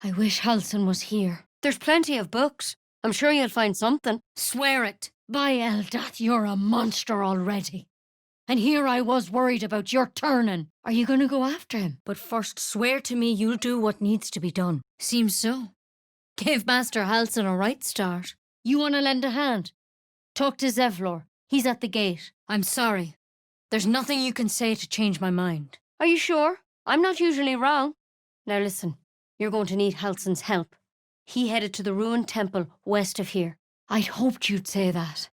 I wish Halsin was here. There's plenty of books. I'm sure you'll find something. Swear it. By Eldath, you're a monster already. And here I was worried about your turning. Are you going to go after him? But first, swear to me you'll do what needs to be done. Seems so. Give Master Halsin a right start. You want to lend a hand? Talk to Zevlor. He's at the gate. I'm sorry. There's nothing you can say to change my mind. Are you sure? I'm not usually wrong. Now listen, you're going to need Halsin's help. He headed to the ruined temple west of here. I'd hoped you'd say that.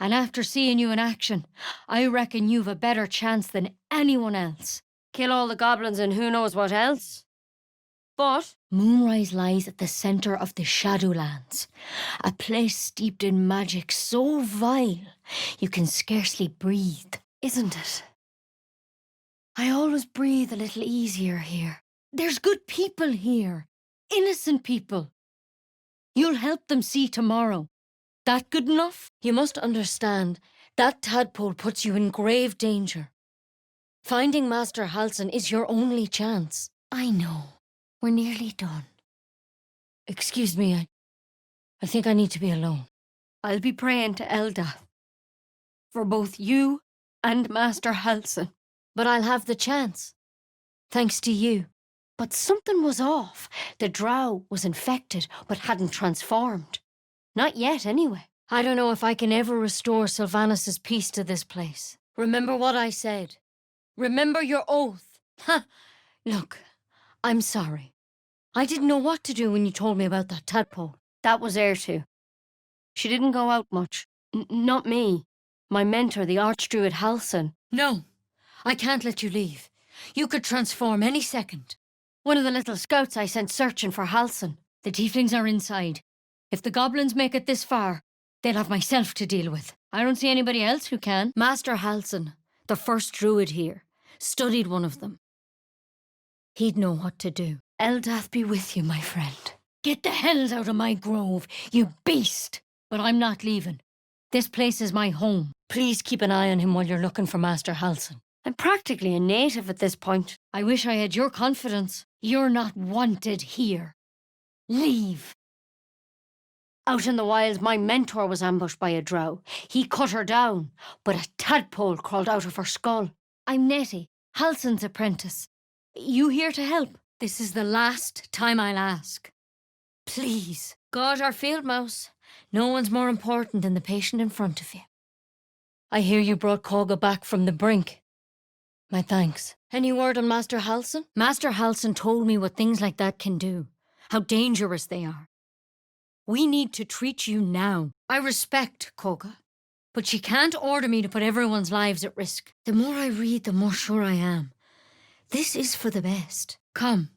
And after seeing you in action, I reckon you've a better chance than anyone else. Kill all the goblins and who knows what else. But Moonrise lies at the centre of the Shadowlands, a place steeped in magic so vile you can scarcely breathe, isn't it? I always breathe a little easier here. There's good people here, innocent people. You'll help them see tomorrow. That good enough? You must understand, that tadpole puts you in grave danger. Finding Master Halsin is your only chance. I know. We're nearly done. Excuse me, I think I need to be alone. I'll be praying to Eldath. For both you and Master Halsin. But I'll have the chance. Thanks to you. But something was off. The drow was infected, but hadn't transformed. Not yet, anyway. I don't know if I can ever restore Sylvanas' peace to this place. Remember what I said. Remember your oath. Ha! Look, I'm sorry. I didn't know what to do when you told me about that tadpole. That was Ertu. She didn't go out much. Not me. My mentor, the Archdruid Halsin. No, I can't let you leave. You could transform any second. One of the little scouts I sent searching for Halsin. The tieflings are inside. If the goblins make it this far, they'll have myself to deal with. I don't see anybody else who can. Master Halsin, the first druid here, studied one of them. He'd know what to do. Eldath be with you, my friend. Get the hells out of my grove, you beast! But I'm not leaving. This place is my home. Please keep an eye on him while you're looking for Master Halsin. I'm practically a native at this point. I wish I had your confidence. You're not wanted here. Leave. Out in the wild, my mentor was ambushed by a drow. He cut her down, but a tadpole crawled out of her skull. I'm Nettie, Halsin's apprentice. You here to help? This is the last time I'll ask. Please. God, our field mouse. No one's more important than the patient in front of you. I hear you brought Kagha back from the brink. My thanks. Any word on Master Halsin? Master Halsin told me what things like that can do. How dangerous they are. We need to treat you now. I respect Kagha, but she can't order me to put everyone's lives at risk. The more I read, the more sure I am. This is for the best. Come,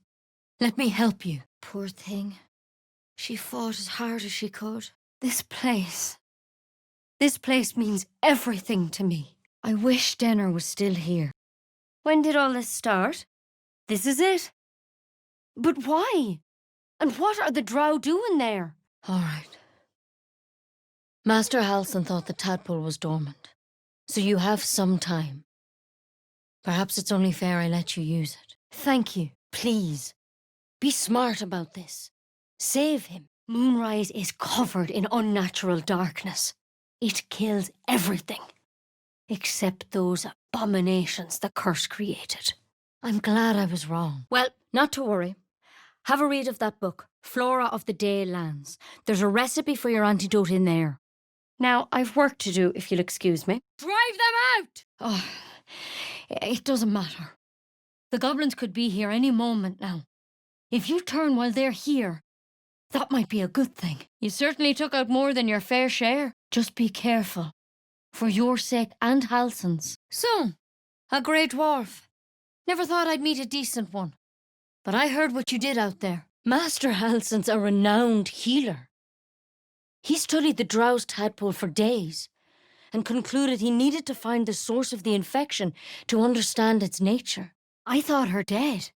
let me help you. Poor thing. She fought as hard as she could. This place means everything to me. I wish Denner was still here. When did all this start? This is it. But why? And what are the drow doing there? All right. Master Halsin thought the tadpole was dormant, so you have some time. Perhaps it's only fair I let you use it. Thank you. Please. Be smart about this. Save him. Moonrise is covered in unnatural darkness. It kills everything, except those abominations the curse created. I'm glad I was wrong. Well, not to worry. Have a read of that book, Flora of the Dale Lands. There's a recipe for your antidote in there. Now, I've work to do, if you'll excuse me. Drive them out! Oh, it doesn't matter. The goblins could be here any moment now. If you turn while they're here, that might be a good thing. You certainly took out more than your fair share. Just be careful. For your sake and Halsin's. So, a grey dwarf. Never thought I'd meet a decent one. But I heard what you did out there. Master Halsin's a renowned healer. He studied the drow's tadpole for days and concluded he needed to find the source of the infection to understand its nature. I thought her dead.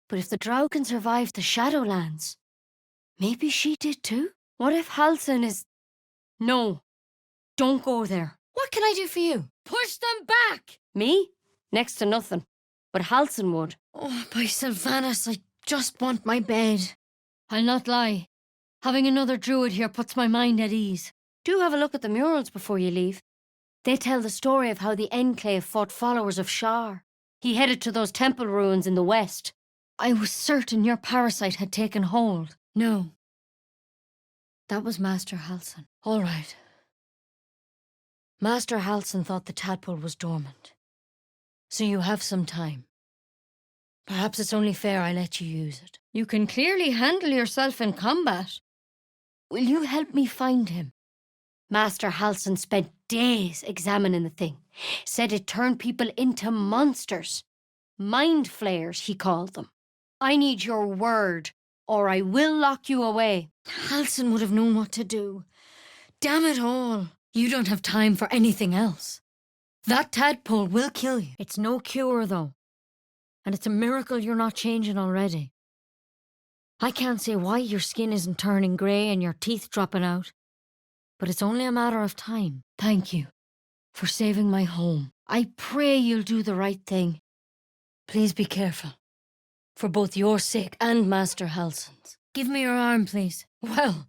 But if the drow can survive the Shadowlands, maybe she did too? What if Halsin is... No, don't go there. What can I do for you? Push them back! Me? Next to nothing. But Halsin would. Oh, by Sylvanas, I just want my bed. I'll not lie. Having another druid here puts my mind at ease. Do have a look at the murals before you leave. They tell the story of how the Enclave fought followers of Shar. He headed to those temple ruins in the west. I was certain your parasite had taken hold. No. That was Master Halsin. All right. Master Halsin thought the tadpole was dormant. So you have some time. Perhaps it's only fair I let you use it. You can clearly handle yourself in combat. Will you help me find him? Master Halsin spent days examining the thing. Said it turned people into monsters. Mind flayers, he called them. I need your word, or I will lock you away. Halsin would have known what to do. Damn it all. You don't have time for anything else. That tadpole will kill you. It's no cure, though. And it's a miracle you're not changing already. I can't say why your skin isn't turning grey and your teeth dropping out. But it's only a matter of time. Thank you for saving my home. I pray you'll do the right thing. Please be careful. For both your sake and Master Halsin's. Give me your arm, please. Well,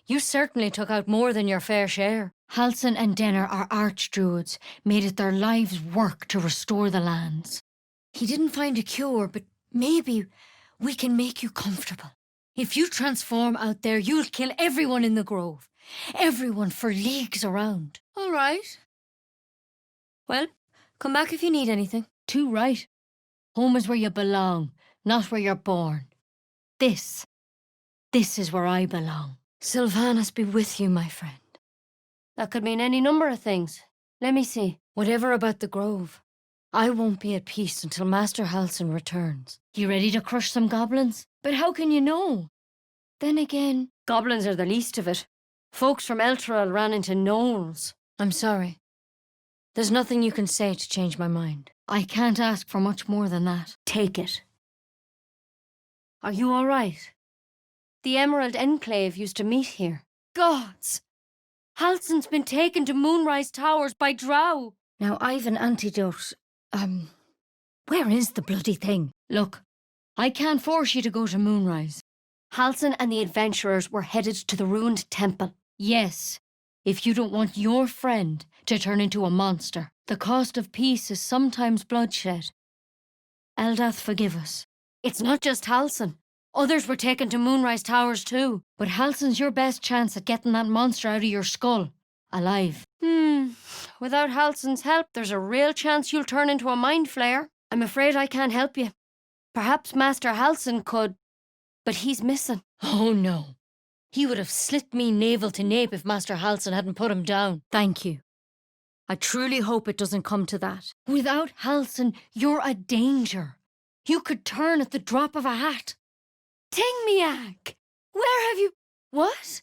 you certainly took out more than your fair share. Halsin and Denner are archdruids, made it their lives' work to restore the lands. He didn't find a cure, but maybe we can make you comfortable. If you transform out there, you'll kill everyone in the grove. Everyone for leagues around. All right. Well, come back if you need anything. Too right. Home is where you belong, not where you're born. This is where I belong. Sylvanas be with you, my friend. That could mean any number of things. Let me see. Whatever about the grove. I won't be at peace until Master Halsin returns. You ready to crush some goblins? But how can you know? Then again, goblins are the least of it. Folks from Elturel ran into gnolls. I'm sorry. There's nothing you can say to change my mind. I can't ask for much more than that. Take it. Are you all right? The Emerald Enclave used to meet here. Gods! Halsin's been taken to Moonrise Towers by drow. Now I've an antidote. Where is the bloody thing? Look, I can't force you to go to Moonrise. Halsin and the adventurers were headed to the ruined temple. Yes, if you don't want your friend to turn into a monster. The cost of peace is sometimes bloodshed. Eldath, forgive us. It's not just Halsin. Others were taken to Moonrise Towers too. But Halsin's your best chance at getting that monster out of your skull. Alive. Without Halsin's help, there's a real chance you'll turn into a mind flayer. I'm afraid I can't help you. Perhaps Master Halsin could, but he's missing. Oh no. He would have slit me navel to nape if Master Halsin hadn't put him down. Thank you. I truly hope it doesn't come to that. Without Halsin, you're a danger. You could turn at the drop of a hat. Tingmiak! Where have you... What?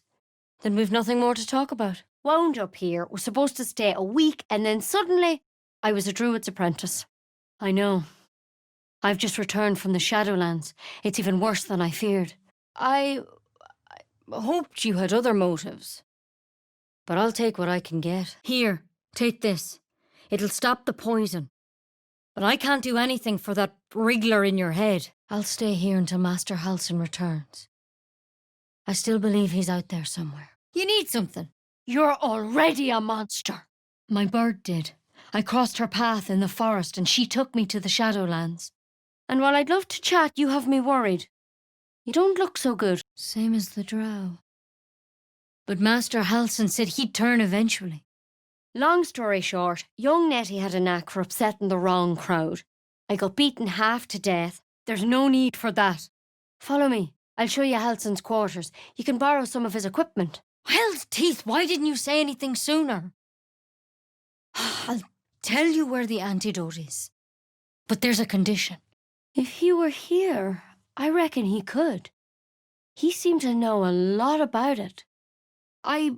Then we've nothing more to talk about. Wound up here, was supposed to stay a week, and then suddenly, I was a druid's apprentice. I know. I've just returned from the Shadowlands. It's even worse than I feared. I hoped you had other motives. But I'll take what I can get. Here, take this. It'll stop the poison. But I can't do anything for that wriggler in your head. I'll stay here until Master Halsin returns. I still believe he's out there somewhere. You need something. You're already a monster. My bird did. I crossed her path in the forest and she took me to the Shadowlands. And while I'd love to chat, you have me worried. You don't look so good. Same as the drow. But Master Halsin said he'd turn eventually. Long story short, young Nettie had a knack for upsetting the wrong crowd. I got beaten half to death. There's no need for that. Follow me. I'll show you Halsin's quarters. You can borrow some of his equipment. Hell's teeth, why didn't you say anything sooner? I'll tell you where the antidote is. But there's a condition. If he were here, I reckon he could. He seemed to know a lot about it. I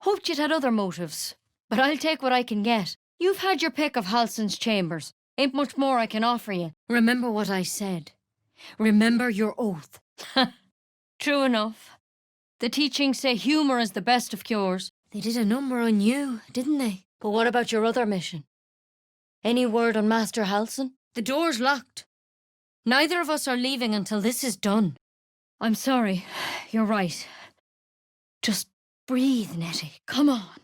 hoped you'd had other motives, but I'll take what I can get. You've had your pick of Halsin's chambers. Ain't much more I can offer you. Remember what I said. Remember your oath. True enough. The teachings say humour is the best of cures. They did a number on you, didn't they? But what about your other mission? Any word on Master Halsin? The door's locked. Neither of us are leaving until this is done. I'm sorry. You're right. Just breathe, Nettie. Come on.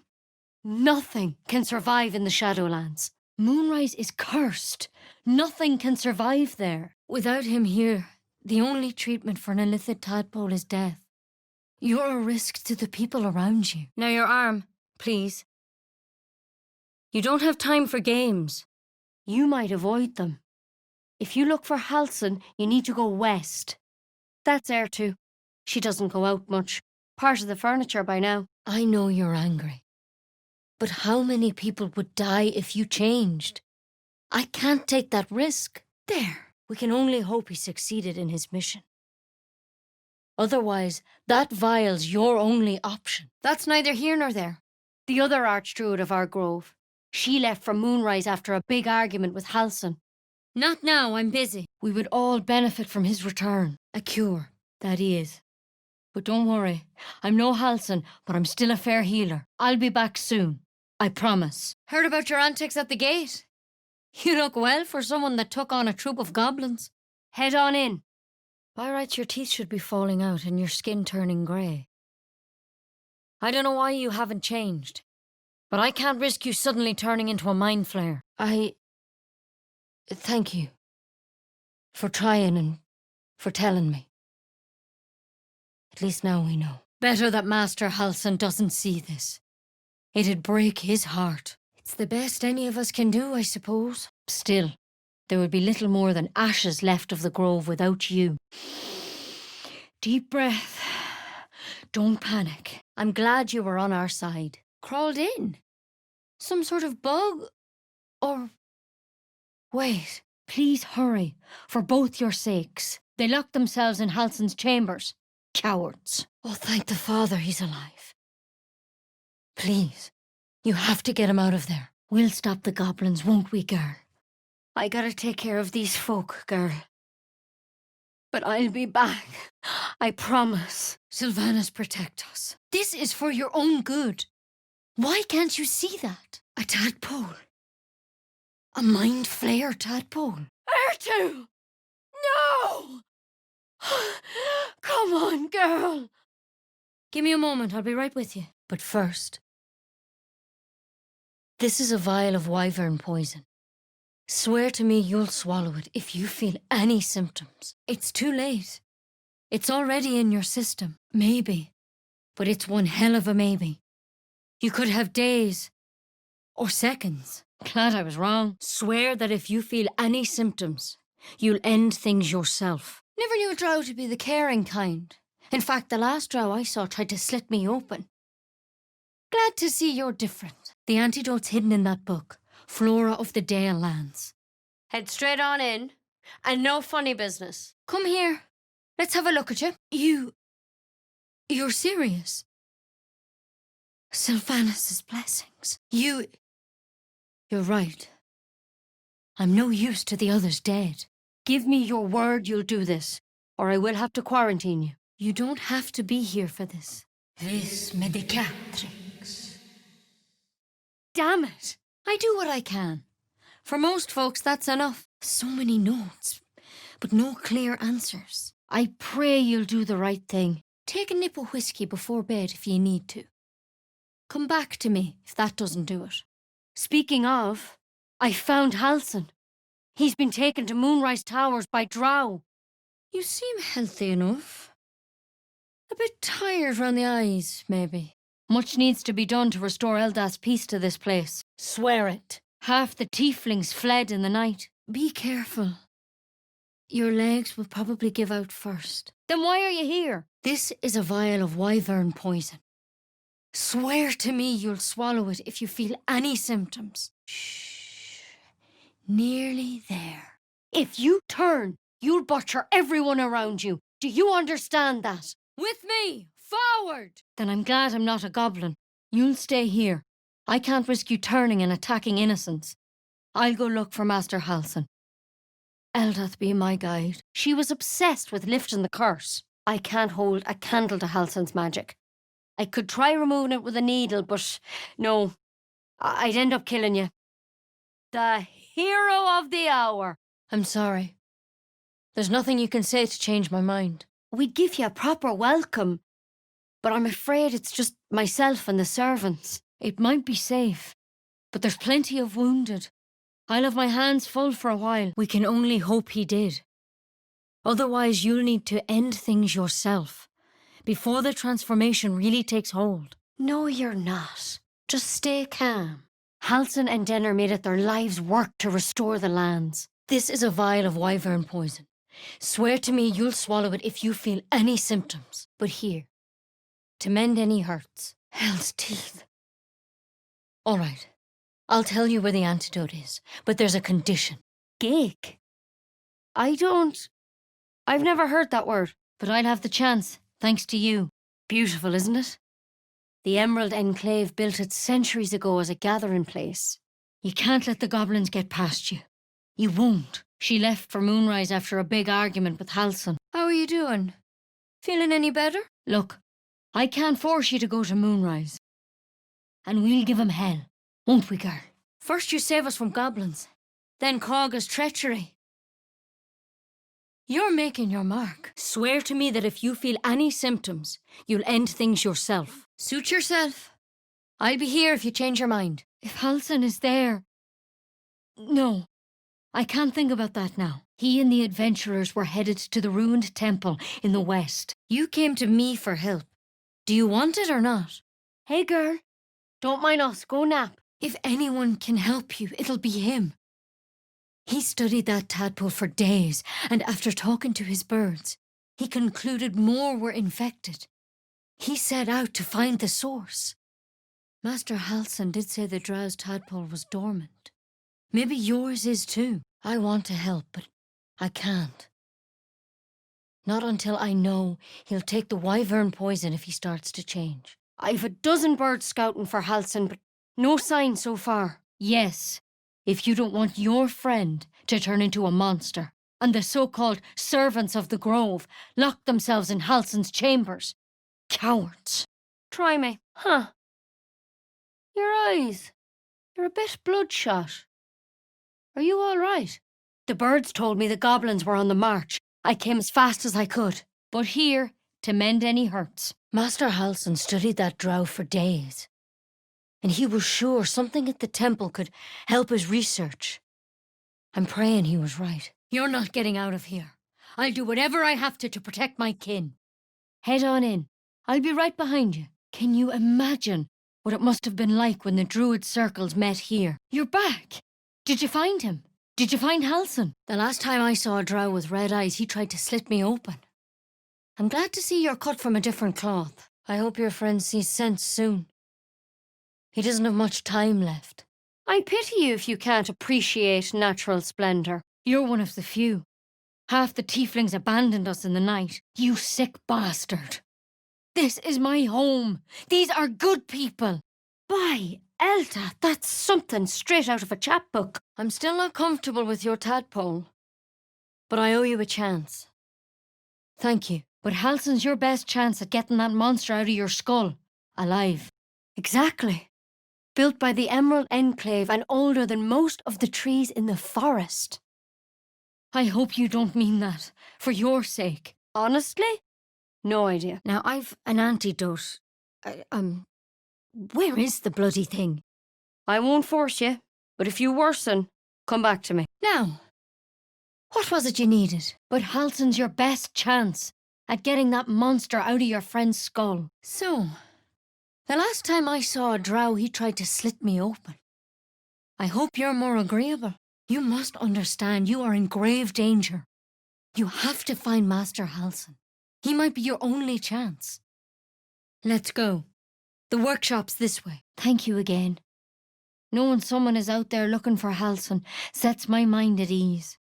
Nothing can survive in the Shadowlands. Moonrise is cursed. Nothing can survive there. Without him here, the only treatment for an illithid tadpole is death. You're a risk to the people around you. Now your arm, please. You don't have time for games. You might avoid them. If you look for Halsin, you need to go west. That's Air too. She doesn't go out much. Part of the furniture by now. I know you're angry. But how many people would die if you changed? I can't take that risk. There. We can only hope he succeeded in his mission. Otherwise, that vial's your only option. That's neither here nor there. The other Archdruid of our grove. She left for Moonrise after a big argument with Halsin. Not now, I'm busy. We would all benefit from his return. A cure, that he is. But don't worry, I'm no Halsin, but I'm still a fair healer. I'll be back soon. I promise. Heard about your antics at the gate? You look well for someone that took on a troop of goblins. Head on in. By rights, your teeth should be falling out and your skin turning grey. I don't know why you haven't changed, but I can't risk you suddenly turning into a mind flayer. Thank you for trying and for telling me. At least now we know. Better that Master Halsin doesn't see this. It'd break his heart. It's the best any of us can do, I suppose. Still, there would be little more than ashes left of the grove without you. Deep breath. Don't panic. I'm glad you were on our side. Crawled in? Some sort of bug? Or... Wait, please hurry, for both your sakes. They locked themselves in Halsin's chambers. Cowards. Oh, thank the Father he's alive. Please, you have to get him out of there. We'll stop the goblins, won't we, girl? I gotta take care of these folk, girl. But I'll be back. I promise. Sylvanas, protect us. This is for your own good. Why can't you see that? A tadpole. A mind flayer tadpole. Ertu! No! Come on, girl. Give me a moment, I'll be right with you. But first, this is a vial of wyvern poison. Swear to me you'll swallow it if you feel any symptoms. It's too late. It's already in your system. Maybe. But it's one hell of a maybe. You could have days. Or seconds. Glad I was wrong. Swear that if you feel any symptoms, you'll end things yourself. Never knew a drow to be the caring kind. In fact, the last drow I saw tried to slit me open. Glad to see you're different. The antidote's hidden in that book. Flora of the Dale Lands. Head straight on in, and no funny business. Come here. Let's have a look at you. You're serious? Sylvanas' blessings. You're right. I'm no use to the others dead. Give me your word you'll do this, or I will have to quarantine you. You don't have to be here for this. Vis medicatrix. Damn it! I do what I can. For most folks, that's enough. So many notes, but no clear answers. I pray you'll do the right thing. Take a nip of whiskey before bed if you need to. Come back to me if that doesn't do it. Speaking of, I found Halsin. He's been taken to Moonrise Towers by drow. You seem healthy enough. A bit tired round the eyes, maybe. Much needs to be done to restore Eldath's peace to this place. Swear it. Half the tieflings fled in the night. Be careful. Your legs will probably give out first. Then why are you here? This is a vial of wyvern poison. Swear to me you'll swallow it if you feel any symptoms. Shh. Nearly there. If you turn, you'll butcher everyone around you. Do you understand that? With me! Forward! Then I'm glad I'm not a goblin. You'll stay here. I can't risk you turning and attacking innocents. I'll go look for Master Halsin. Eldath be my guide. She was obsessed with lifting the curse. I can't hold a candle to Halsin's magic. I could try removing it with a needle, but no. I'd end up killing you. The hero of the hour. I'm sorry. There's nothing you can say to change my mind. we'd give you a proper welcome. But I'm afraid it's just myself and the servants. It might be safe, but there's plenty of wounded. I'll have my hands full for a while. We can only hope he did. Otherwise, you'll need to end things yourself, before the transformation really takes hold. No, you're not. Just stay calm. Halsin and Denner made it their lives' work to restore the lands. This is a vial of wyvern poison. Swear to me you'll swallow it if you feel any symptoms. But here, to mend any hurts. Hell's teeth. All right, I'll tell you where the antidote is, but there's a condition. Geek? I've never heard that word, but I'll have the chance, thanks to you. Beautiful, isn't it? The Emerald Enclave built it centuries ago as a gathering place. You can't let the goblins get past you. You won't. She left for Moonrise after a big argument with Halsin. How are you doing? Feeling any better? Look, I can't force you to go to Moonrise. And we'll give him hell, won't we, girl? First you save us from goblins, then Kagha's treachery. You're making your mark. Swear to me that if you feel any symptoms, you'll end things yourself. Suit yourself. I'll be here if you change your mind. If Halsin is there... No, I can't think about that now. He and the adventurers were headed to the ruined temple in the west. You came to me for help. Do you want it or not? Hey, girl. Don't mind us. Go nap. If anyone can help you, it'll be him. He studied that tadpole for days, and after talking to his birds, he concluded more were infected. He set out to find the source. Master Halsin did say the drow's tadpole was dormant. Maybe yours is too. I want to help, but I can't. Not until I know he'll take the wyvern poison if he starts to change. I've a dozen birds scouting for Halsin, but no sign so far. Yes, if you don't want your friend to turn into a monster, and the so-called servants of the grove lock themselves in Halsin's chambers. Cowards. Try me. Huh. Your eyes. You're a bit bloodshot. Are you all right? The birds told me the goblins were on the march. I came as fast as I could. But here, to mend any hurts. Master Halsin studied that drow for days. And he was sure something at the temple could help his research. I'm praying he was right. You're not getting out of here. I'll do whatever I have to protect my kin. Head on in. I'll be right behind you. Can you imagine what it must have been like when the druid circles met here? You're back. Did you find him? Did you find Halsin? The last time I saw a drow with red eyes, he tried to slit me open. I'm glad to see you're cut from a different cloth. I hope your friend sees sense soon. He doesn't have much time left. I pity you if you can't appreciate natural splendor. You're one of the few. Half the tieflings abandoned us in the night. You sick bastard. This is my home. These are good people. By Elta, that's something straight out of a chapbook. I'm still not comfortable with your tadpole, but I owe you a chance. Thank you, but Halsin's your best chance at getting that monster out of your skull, alive. Exactly. Built by the Emerald Enclave and older than most of the trees in the forest. I hope you don't mean that, for your sake. Honestly? No idea. Now, I've an antidote. Where is the bloody thing? I won't force you, but if you worsen, come back to me. Now, what was it you needed? But Halsin's your best chance at getting that monster out of your friend's skull. So, the last time I saw a drow, he tried to slit me open. I hope you're more agreeable. You must understand you are in grave danger. You have to find Master Halsin. He might be your only chance. Let's go. The workshop's this way. Thank you again. Knowing someone is out there looking for Halsin sets my mind at ease.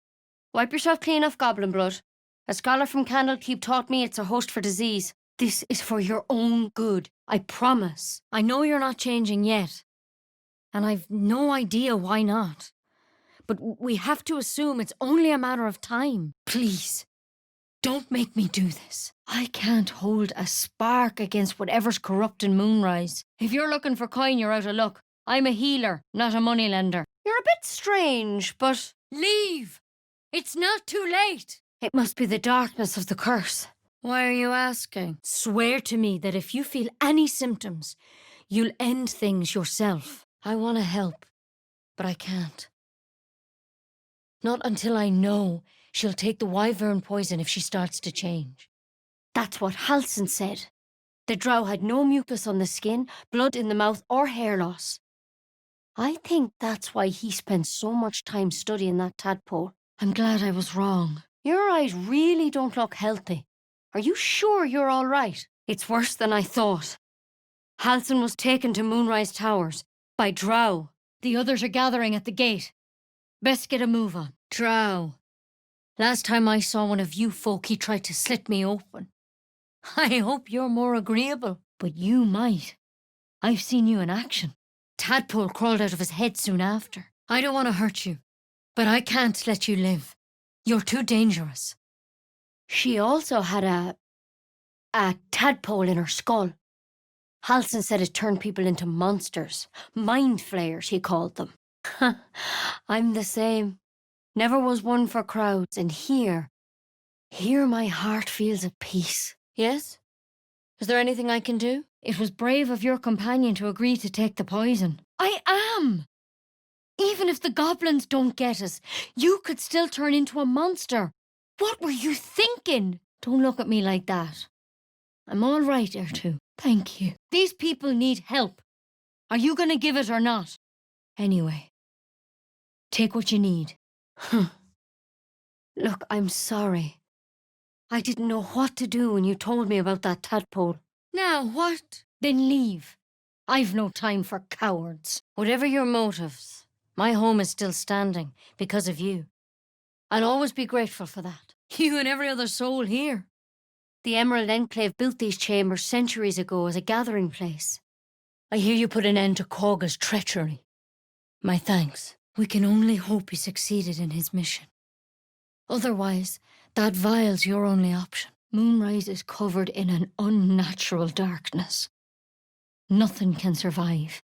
Wipe yourself clean of goblin blood. A scholar from Candlekeep taught me it's a host for disease. This is for your own good, I promise. I know you're not changing yet, and I've no idea why not. But we have to assume it's only a matter of time. Please, don't make me do this. I can't hold a spark against whatever's corrupting Moonrise. If you're looking for coin, you're out of luck. I'm a healer, not a moneylender. You're a bit strange, but... Leave! It's not too late! It must be the darkness of the curse. Why are you asking? Swear to me that if you feel any symptoms, you'll end things yourself. I want to help, but I can't. Not until I know she'll take the wyvern poison if she starts to change. That's what Halsin said. The drow had no mucus on the skin, blood in the mouth, or hair loss. I think that's why he spent so much time studying that tadpole. I'm glad I was wrong. Your eyes really don't look healthy. Are you sure you're all right? It's worse than I thought. Halsin was taken to Moonrise Towers by drow. The others are gathering at the gate. Best get a move on. Drow. Last time I saw one of you folk, he tried to slit me open. I hope you're more agreeable, but you might. I've seen you in action. Tadpole crawled out of his head soon after. I don't want to hurt you, but I can't let you live. You're too dangerous. She also had a tadpole in her skull. Halsin said it turned people into monsters. Mind flayers, he called them. I'm the same. Never was one for crowds, and here my heart feels at peace. Yes? Is there anything I can do? It was brave of your companion to agree to take the poison. I am! Even if the goblins don't get us, you could still turn into a monster. What were you thinking? Don't look at me like that. I'm all right, Ertu. Thank you. These people need help. Are you going to give it or not? Anyway, take what you need. Look, I'm sorry. I didn't know what to do when you told me about that tadpole. Now what? Then leave. I've no time for cowards. Whatever your motives, my home is still standing because of you. I'll always be grateful for that. You and every other soul here. The Emerald Enclave built these chambers centuries ago as a gathering place. I hear you put an end to Kagha's treachery. My thanks. We can only hope he succeeded in his mission. Otherwise, that vial's your only option. Moonrise is covered in an unnatural darkness. Nothing can survive,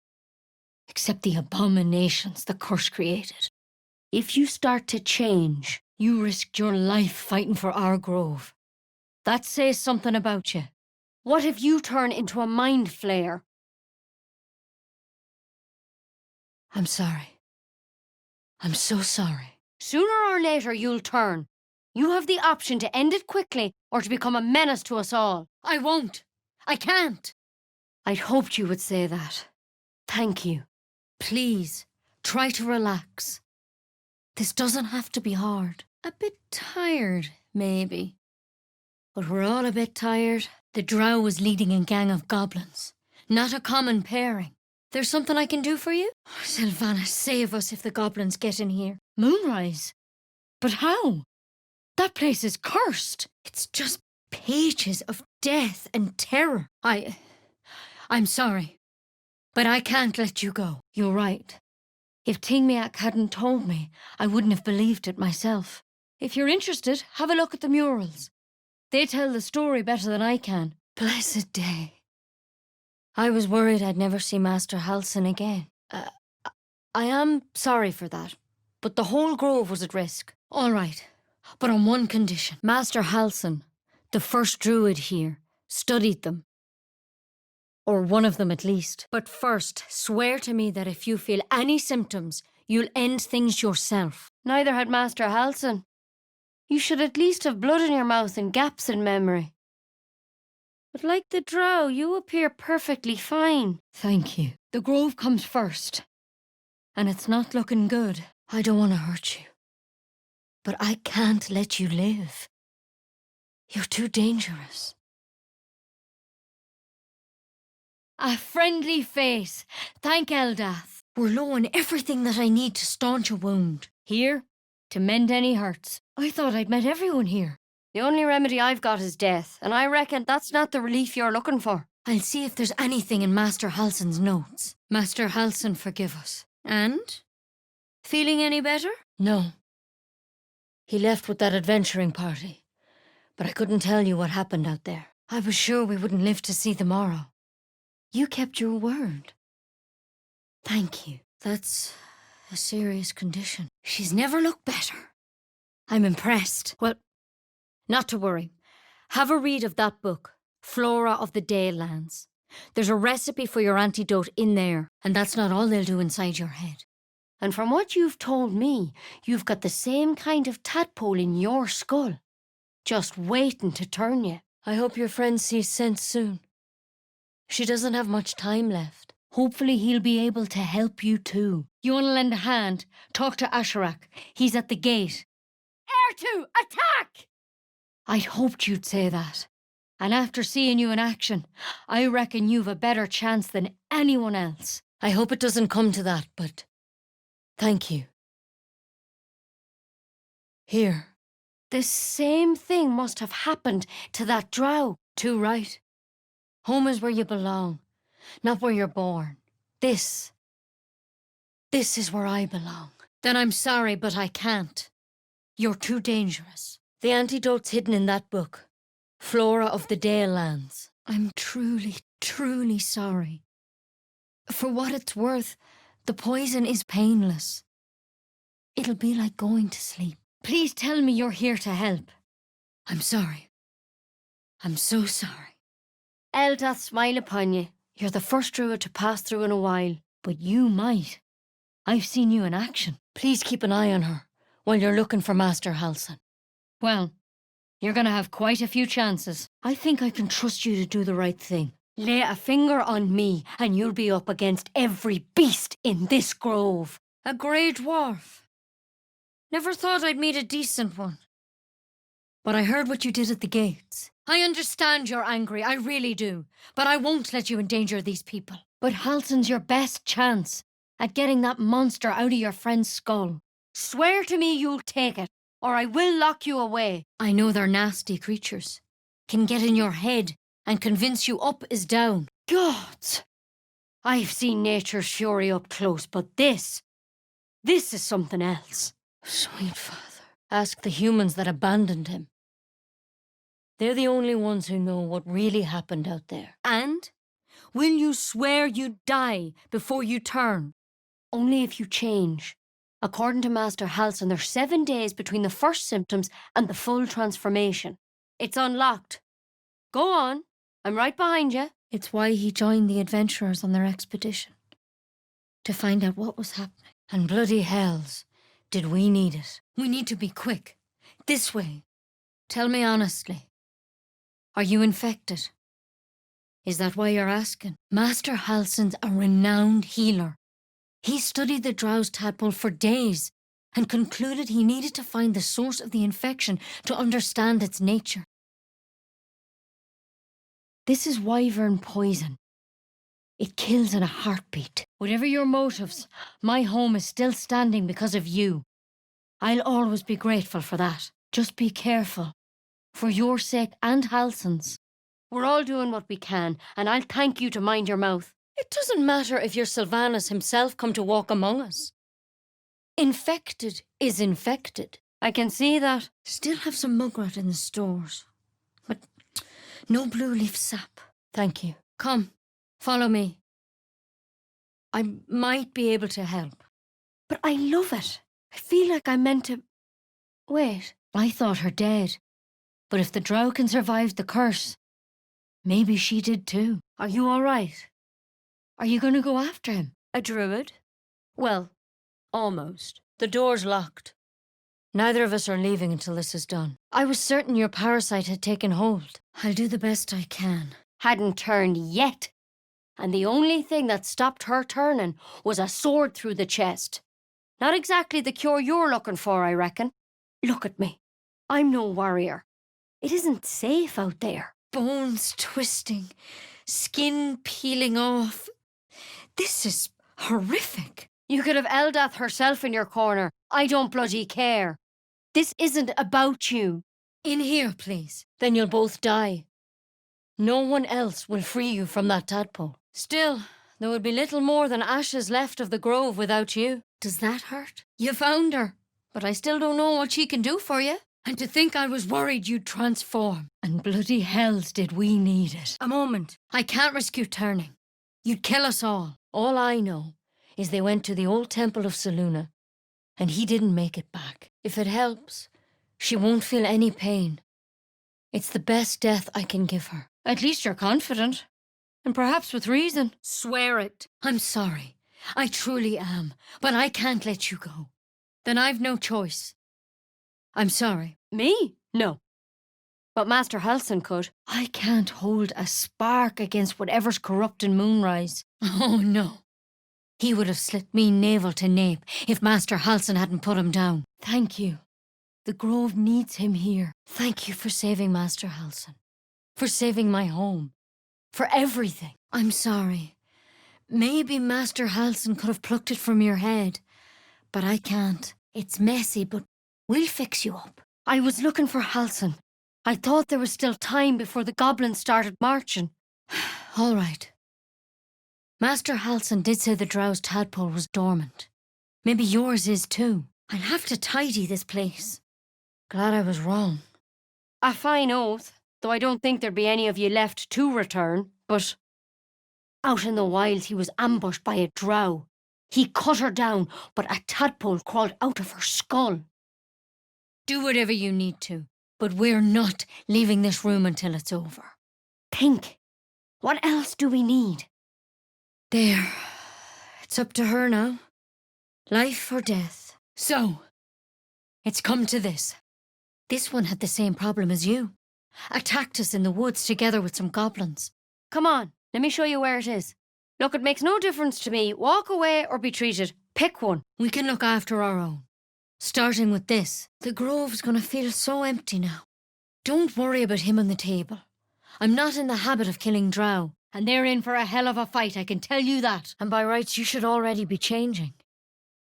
except the abominations the curse created. If you start to change, you risked your life fighting for our grove. That says something about you. What if you turn into a mind flayer? I'm sorry. I'm so sorry. Sooner or later, you'll turn. You have the option to end it quickly or to become a menace to us all. I won't. I can't. I'd hoped you would say that. Thank you. Please, try to relax. This doesn't have to be hard. A bit tired, maybe. But we're all a bit tired. The drow was leading a gang of goblins. Not a common pairing. There's something I can do for you? Sylvanas, save us if the goblins get in here. Moonrise? But how? That place is cursed. It's just pages of death and terror. I'm sorry, but I can't let you go. You're right. If Tingmiak hadn't told me, I wouldn't have believed it myself. If you're interested, have a look at the murals. They tell the story better than I can. Blessed day. I was worried I'd never see Master Halsin again. I am sorry for that, but the whole grove was at risk. All right, but on one condition. Master Halsin, the first druid here, studied them. Or one of them at least. But first, swear to me that if you feel any symptoms, you'll end things yourself. Neither had Master Halsin. You should at least have blood in your mouth and gaps in memory. But like the drow, you appear perfectly fine. Thank you. The grove comes first. And it's not looking good. I don't want to hurt you. But I can't let you live. You're too dangerous. A friendly face. Thank Eldath. We're low on everything that I need to staunch a wound. Here, to mend any hurts. I thought I'd met everyone here. The only remedy I've got is death, and I reckon that's not the relief you're looking for. I'll see if there's anything in Master Halsin's notes. Master Halsin, forgive us. And? Feeling any better? No. He left with that adventuring party, but I couldn't tell you what happened out there. I was sure we wouldn't live to see the morrow. You kept your word. Thank you. That's a serious condition. She's never looked better. I'm impressed. Well, not to worry. Have a read of that book, Flora of the Dalelands. There's a recipe for your antidote in there, and that's not all they'll do inside your head. And from what you've told me, you've got the same kind of tadpole in your skull, just waiting to turn you. I hope your friend sees sense soon. She doesn't have much time left. Hopefully he'll be able to help you too. You want to lend a hand? Talk to Asherak. He's at the gate. Air 2, attack! I'd hoped you'd say that. And after seeing you in action, I reckon you've a better chance than anyone else. I hope it doesn't come to that, but thank you. Here. The same thing must have happened to that drow. Too right. Home is where you belong, not where you're born. This is where I belong. Then I'm sorry, but I can't. You're too dangerous. The antidote's hidden in that book, Flora of the Dalelands. I'm truly, truly sorry. For what it's worth, the poison is painless. It'll be like going to sleep. Please tell me you're here to help. I'm sorry. I'm so sorry. Eldath smile upon you. You're the first druid to pass through in a while, but you might. I've seen you in action. Please keep an eye on her while you're looking for Master Halsin. Well, you're going to have quite a few chances. I think I can trust you to do the right thing. Lay a finger on me and you'll be up against every beast in this grove. A grey dwarf. Never thought I'd meet a decent one. But I heard what you did at the gates. I understand you're angry, I really do. But I won't let you endanger these people. But Halsin's your best chance at getting that monster out of your friend's skull. Swear to me you'll take it, or I will lock you away. I know they're nasty creatures. Can get in your head and convince you up is down. Gods! I've seen nature's fury up close, but this is something else. Sweet Father. Ask the humans that abandoned him. They're the only ones who know what really happened out there. And? Will you swear you'd die before you turn? Only if you change. According to Master Halsin, there's 7 days between the first symptoms and the full transformation. It's unlocked. Go on. I'm right behind you. It's why he joined the adventurers on their expedition. To find out what was happening. And bloody hells, did we need it. We need to be quick. This way. Tell me honestly. Are you infected? Is that why you're asking? Master Halsin's a renowned healer. He studied the drow's tadpole for days and concluded he needed to find the source of the infection to understand its nature. This is wyvern poison. It kills in a heartbeat. Whatever your motives, my home is still standing because of you. I'll always be grateful for that. Just be careful. For your sake and Halsin's. We're all doing what we can, and I'll thank you to mind your mouth. It doesn't matter if your Sylvanus himself come to walk among us. Infected is infected. I can see that. Still have some mugwort in the stores. But no blue leaf sap. Thank you. Come, follow me. I might be able to help. But I love it. I feel like I'm meant to... Wait, I thought her dead. But if the drow can survive the curse, maybe she did too. Are you all right? Are you going to go after him? A druid? Well, almost. The door's locked. Neither of us are leaving until this is done. I was certain your parasite had taken hold. I'll do the best I can. Hadn't turned yet. And the only thing that stopped her turning was a sword through the chest. Not exactly the cure you're looking for, I reckon. Look at me. I'm no warrior. It isn't safe out there. Bones twisting, skin peeling off. This is horrific. You could have Eldath herself in your corner. I don't bloody care. This isn't about you. In here, please. Then you'll both die. No one else will free you from that tadpole. Still, there would be little more than ashes left of the grove without you. Does that hurt? You found her, but I still don't know what she can do for you. And to think I was worried you'd transform. And bloody hells did we need it. A moment. I can't risk you turning. You'd kill us all. All I know is they went to the old temple of Selûne, and he didn't make it back. If it helps, she won't feel any pain. It's the best death I can give her. At least you're confident. And perhaps with reason. Swear it. I'm sorry. I truly am. But I can't let you go. Then I've no choice. I'm sorry. Me? No. But Master Halsin could. I can't hold a spark against whatever's corrupting Moonrise. Oh, no. He would have slit me navel to nape if Master Halsin hadn't put him down. Thank you. The Grove needs him here. Thank you for saving Master Halsin. For saving my home. For everything. I'm sorry. Maybe Master Halsin could have plucked it from your head. But I can't. It's messy, but we'll fix you up. I was looking for Halsin. I thought there was still time before the goblins started marching. All right. Master Halsin did say the drow's tadpole was dormant. Maybe yours is too. I'll have to tidy this place. Glad I was wrong. A fine oath, though I don't think there'd be any of you left to return, but... Out in the wild he was ambushed by a drow. He cut her down, but a tadpole crawled out of her skull. Do whatever you need to, but we're not leaving this room until it's over. Think. What else do we need? There. It's up to her now. Life or death. So, it's come to this. This one had the same problem as you. Attacked us in the woods together with some goblins. Come on, let me show you where it is. Look, it makes no difference to me. Walk away or be treated. Pick one. We can look after our own. Starting with this. The Grove's gonna feel so empty now. Don't worry about him on the table. I'm not in the habit of killing drow, and they're in for a hell of a fight, I can tell you that. And by rights, you should already be changing.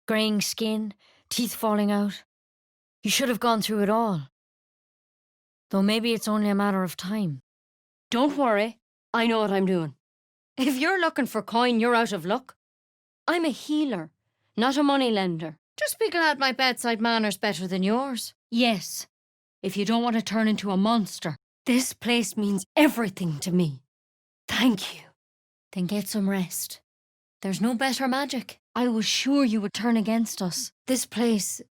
Greying skin, teeth falling out. You should have gone through it all. Though maybe it's only a matter of time. Don't worry, I know what I'm doing. If you're looking for coin, you're out of luck. I'm a healer, not a moneylender. Just be glad my bedside manner's better than yours. Yes, if you don't want to turn into a monster. This place means everything to me. Thank you. Then get some rest. There's no better magic. I was sure you would turn against us. This place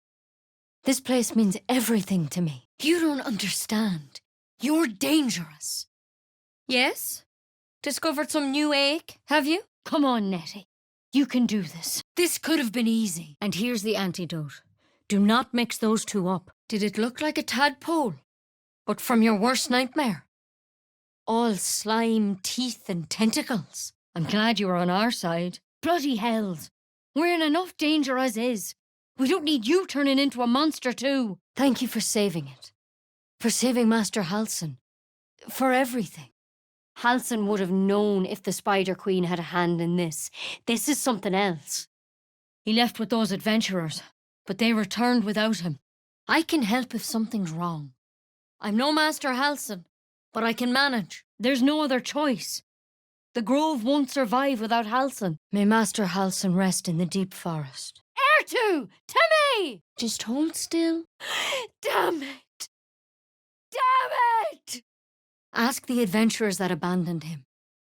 means everything to me. You don't understand. You're dangerous. Yes? Discovered some new ache, have you? Come on, Nettie. You can do this. This could have been easy. And here's the antidote. Do not mix those two up. Did it look like a tadpole? But from your worst nightmare? All slime, teeth and tentacles. I'm glad you were on our side. Bloody hells. We're in enough danger as is. We don't need you turning into a monster too. Thank you for saving it. For saving Master Halsin. For everything. Halsin would have known if the Spider Queen had a hand in this. This is something else. He left with those adventurers, but they returned without him. I can help if something's wrong. I'm no Master Halsin, but I can manage. There's no other choice. The Grove won't survive without Halsin. May Master Halsin rest in the deep forest. Ertu! Timmy! Just hold still. Damn it! Damn it! Ask the adventurers that abandoned him.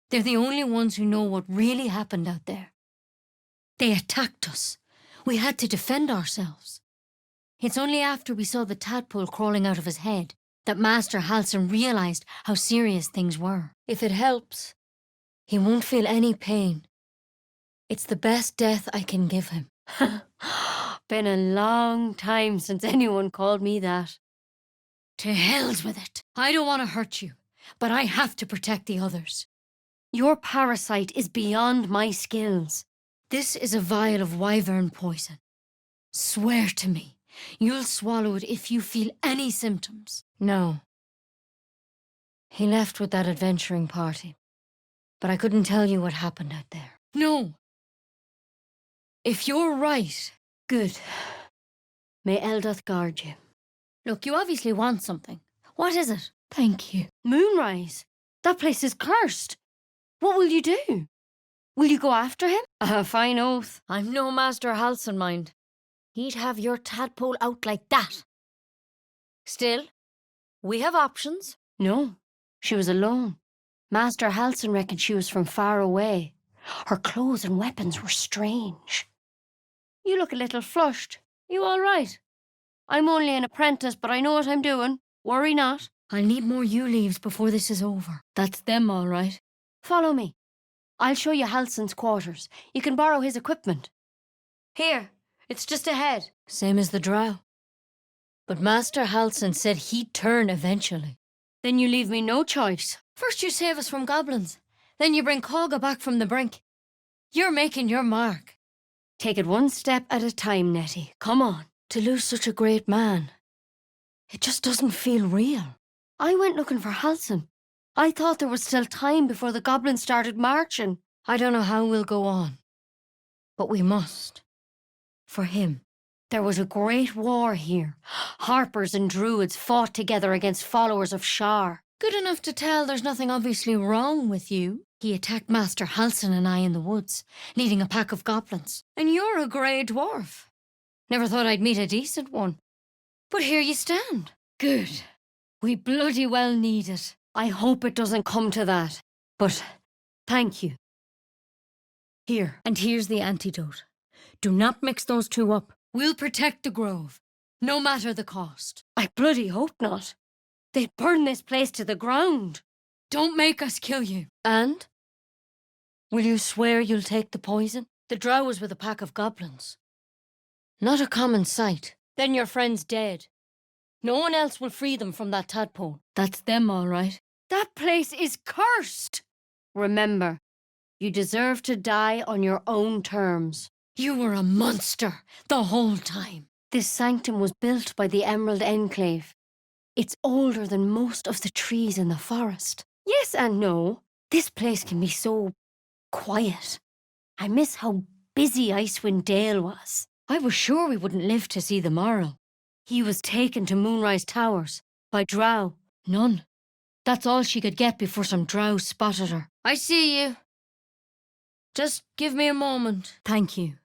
They're the only ones who know what really happened out there. They attacked us. We had to defend ourselves. It's only after we saw the tadpole crawling out of his head that Master Halsin realized how serious things were. If it helps, he won't feel any pain. It's the best death I can give him. Been a long time since anyone called me that. To hell's with it. I don't want to hurt you, but I have to protect the others. Your parasite is beyond my skills. This is a vial of wyvern poison. Swear to me, you'll swallow it if you feel any symptoms. No. He left with that adventuring party, but I couldn't tell you what happened out there. No. If you're right, good. May Eldath guard you. Look, you obviously want something. What is it? Thank you. Moonrise. That place is cursed. What will you do? Will you go after him? A fine oath. I'm no Master Halsin, mind. He'd have your tadpole out like that. Still, we have options. No, she was alone. Master Halsin reckoned she was from far away. Her clothes and weapons were strange. You look a little flushed. You all right? I'm only an apprentice, but I know what I'm doing. Worry not. I'll need more yew leaves before this is over. That's them, all right. Follow me. I'll show you Halsin's quarters. You can borrow his equipment. Here, it's just ahead. Same as the drow. But Master Halsin said he'd turn eventually. Then you leave me no choice. First you save us from goblins. Then you bring Kagha back from the brink. You're making your mark. Take it one step at a time, Nettie. Come on. To lose such a great man, it just doesn't feel real. I went looking for Halsin. I thought there was still time before the goblins started marching. I don't know how we'll go on, but we must. For him. There was a great war here. Harpers and druids fought together against followers of Shar. Good enough to tell there's nothing obviously wrong with you. He attacked Master Halsin and I in the woods, leading a pack of goblins. And you're a grey dwarf. Never thought I'd meet a decent one. But here you stand. Good. We bloody well need it. I hope it doesn't come to that. But thank you. Here, and here's the antidote. Do not mix those two up. We'll protect the grove, no matter the cost. I bloody hope not. They'd burn this place to the ground. Don't make us kill you. And? Will you swear you'll take the poison? The drow was with a pack of goblins. Not a common sight. Then your friend's dead. No one else will free them from that tadpole. That's them, all right. That place is cursed! Remember, you deserve to die on your own terms. You were a monster the whole time. This sanctum was built by the Emerald Enclave. It's older than most of the trees in the forest. Yes and no. This place can be so quiet. I miss how busy Icewind Dale was. I was sure we wouldn't live to see the morrow. He was taken to Moonrise Towers by drow. None. That's all she could get before some drow spotted her. I see you. Just give me a moment. Thank you.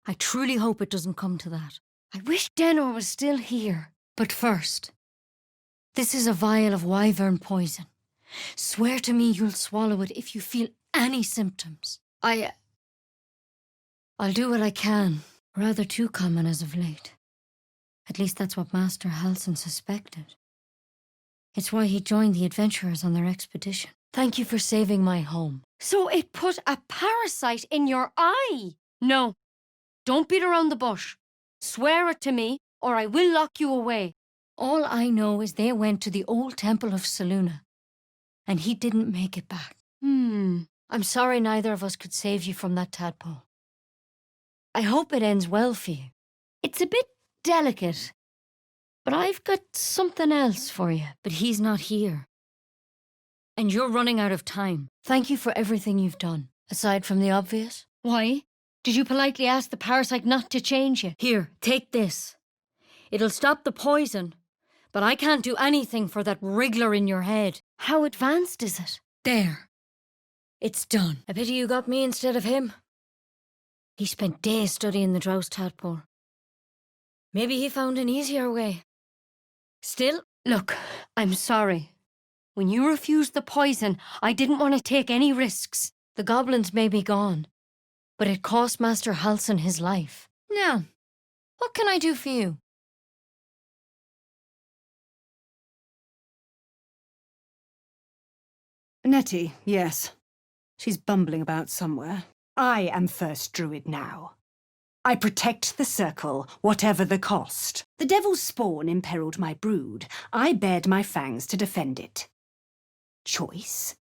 I truly hope it doesn't come to that. I wish Denor was still here. But first, this is a vial of wyvern poison. Swear to me you'll swallow it if you feel any symptoms. I'll do what I can. Rather too common as of late. At least that's what Master Halsin suspected. It's why he joined the adventurers on their expedition. Thank you for saving my home. So it put a parasite in your eye? No. Don't beat around the bush. Swear it to me, or I will lock you away. All I know is they went to the old temple of Selûne, and he didn't make it back. I'm sorry neither of us could save you from that tadpole. I hope it ends well for you. It's a bit delicate, but I've got something else for you. But he's not here. And you're running out of time. Thank you for everything you've done, aside from the obvious. Why? Did you politely ask the parasite not to change you? Here, take this. It'll stop the poison, but I can't do anything for that wriggler in your head. How advanced is it? There. It's done. A pity you got me instead of him. He spent days studying the drow's tadpole. Maybe he found an easier way. Still, look, I'm sorry. When you refused the poison, I didn't want to take any risks. The goblins may be gone, but it cost Master Halsin his life. Now, what can I do for you? Nettie, yes. She's bumbling about somewhere. I am first druid now. I protect the circle, whatever the cost. The devil's spawn imperiled my brood. I bared my fangs to defend it. Choice.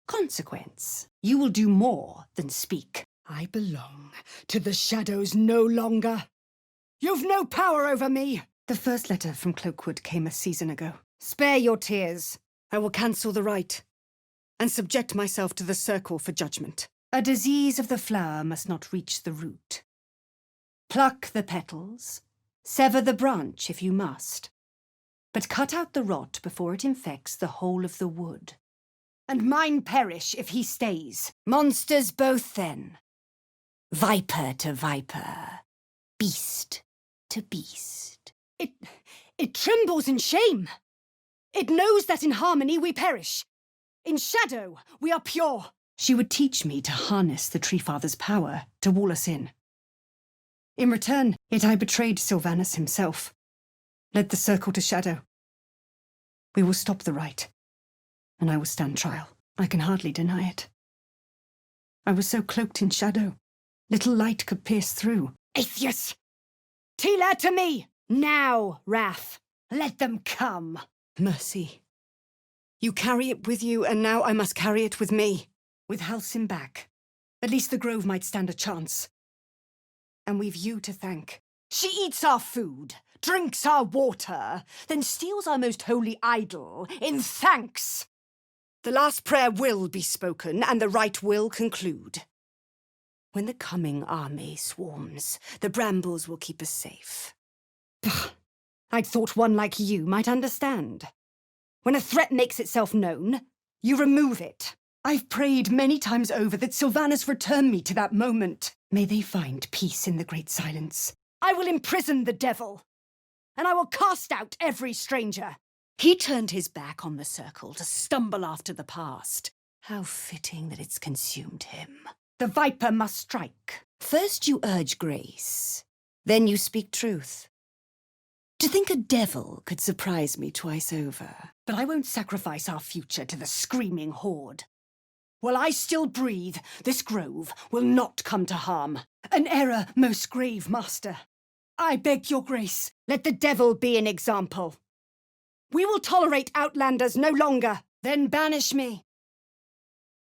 Consequence. You will do more than speak. I belong to the shadows no longer. You've no power over me. The first letter from Cloakwood came a season ago. Spare your tears. I will cancel the rite and subject myself to the circle for judgment. A disease of the flower must not reach the root. Pluck the petals, sever the branch if you must, but cut out the rot before it infects the whole of the wood. And mine perish if he stays. Monsters both then. Viper to viper, beast to beast. It trembles in shame. It knows that in harmony we perish. In shadow we are pure. She would teach me to harness the Treefather's power to wall us in. In return, yet I betrayed Sylvanus himself, led the circle to shadow. We will stop the rite, and I will stand trial. I can hardly deny it. I was so cloaked in shadow, little light could pierce through. Atheus! Tila to me! Now, Wrath! Let them come! Mercy. You carry it with you, and now I must carry it with me. With Halsin back, at least the grove might stand a chance. And we've you to thank. She eats our food, drinks our water, then steals our most holy idol in thanks. The last prayer will be spoken, and the rite will conclude. When the coming army swarms, the brambles will keep us safe. I'd thought one like you might understand. When a threat makes itself known, you remove it. I've prayed many times over that Sylvanus return me to that moment. May they find peace in the great silence. I will imprison the devil, and I will cast out every stranger. He turned his back on the circle to stumble after the past. How fitting that it's consumed him. The viper must strike. First you urge grace, then you speak truth. To think a devil could surprise me twice over. But I won't sacrifice our future to the screaming horde. While I still breathe, this grove will not come to harm. An error, most grave master. I beg your grace. Let the devil be an example. We will tolerate outlanders no longer. Then banish me.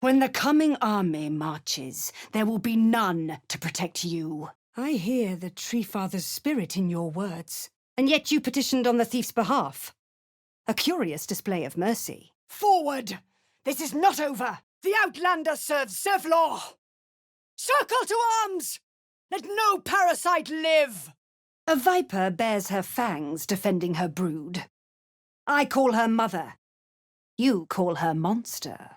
When the coming army marches, there will be none to protect you. I hear the Tree Father's spirit in your words. And yet you petitioned on the thief's behalf. A curious display of mercy. Forward! This is not over! The outlander serves Zevlor! Circle to arms! Let no parasite live! A viper bears her fangs defending her brood. I call her mother. You call her monster.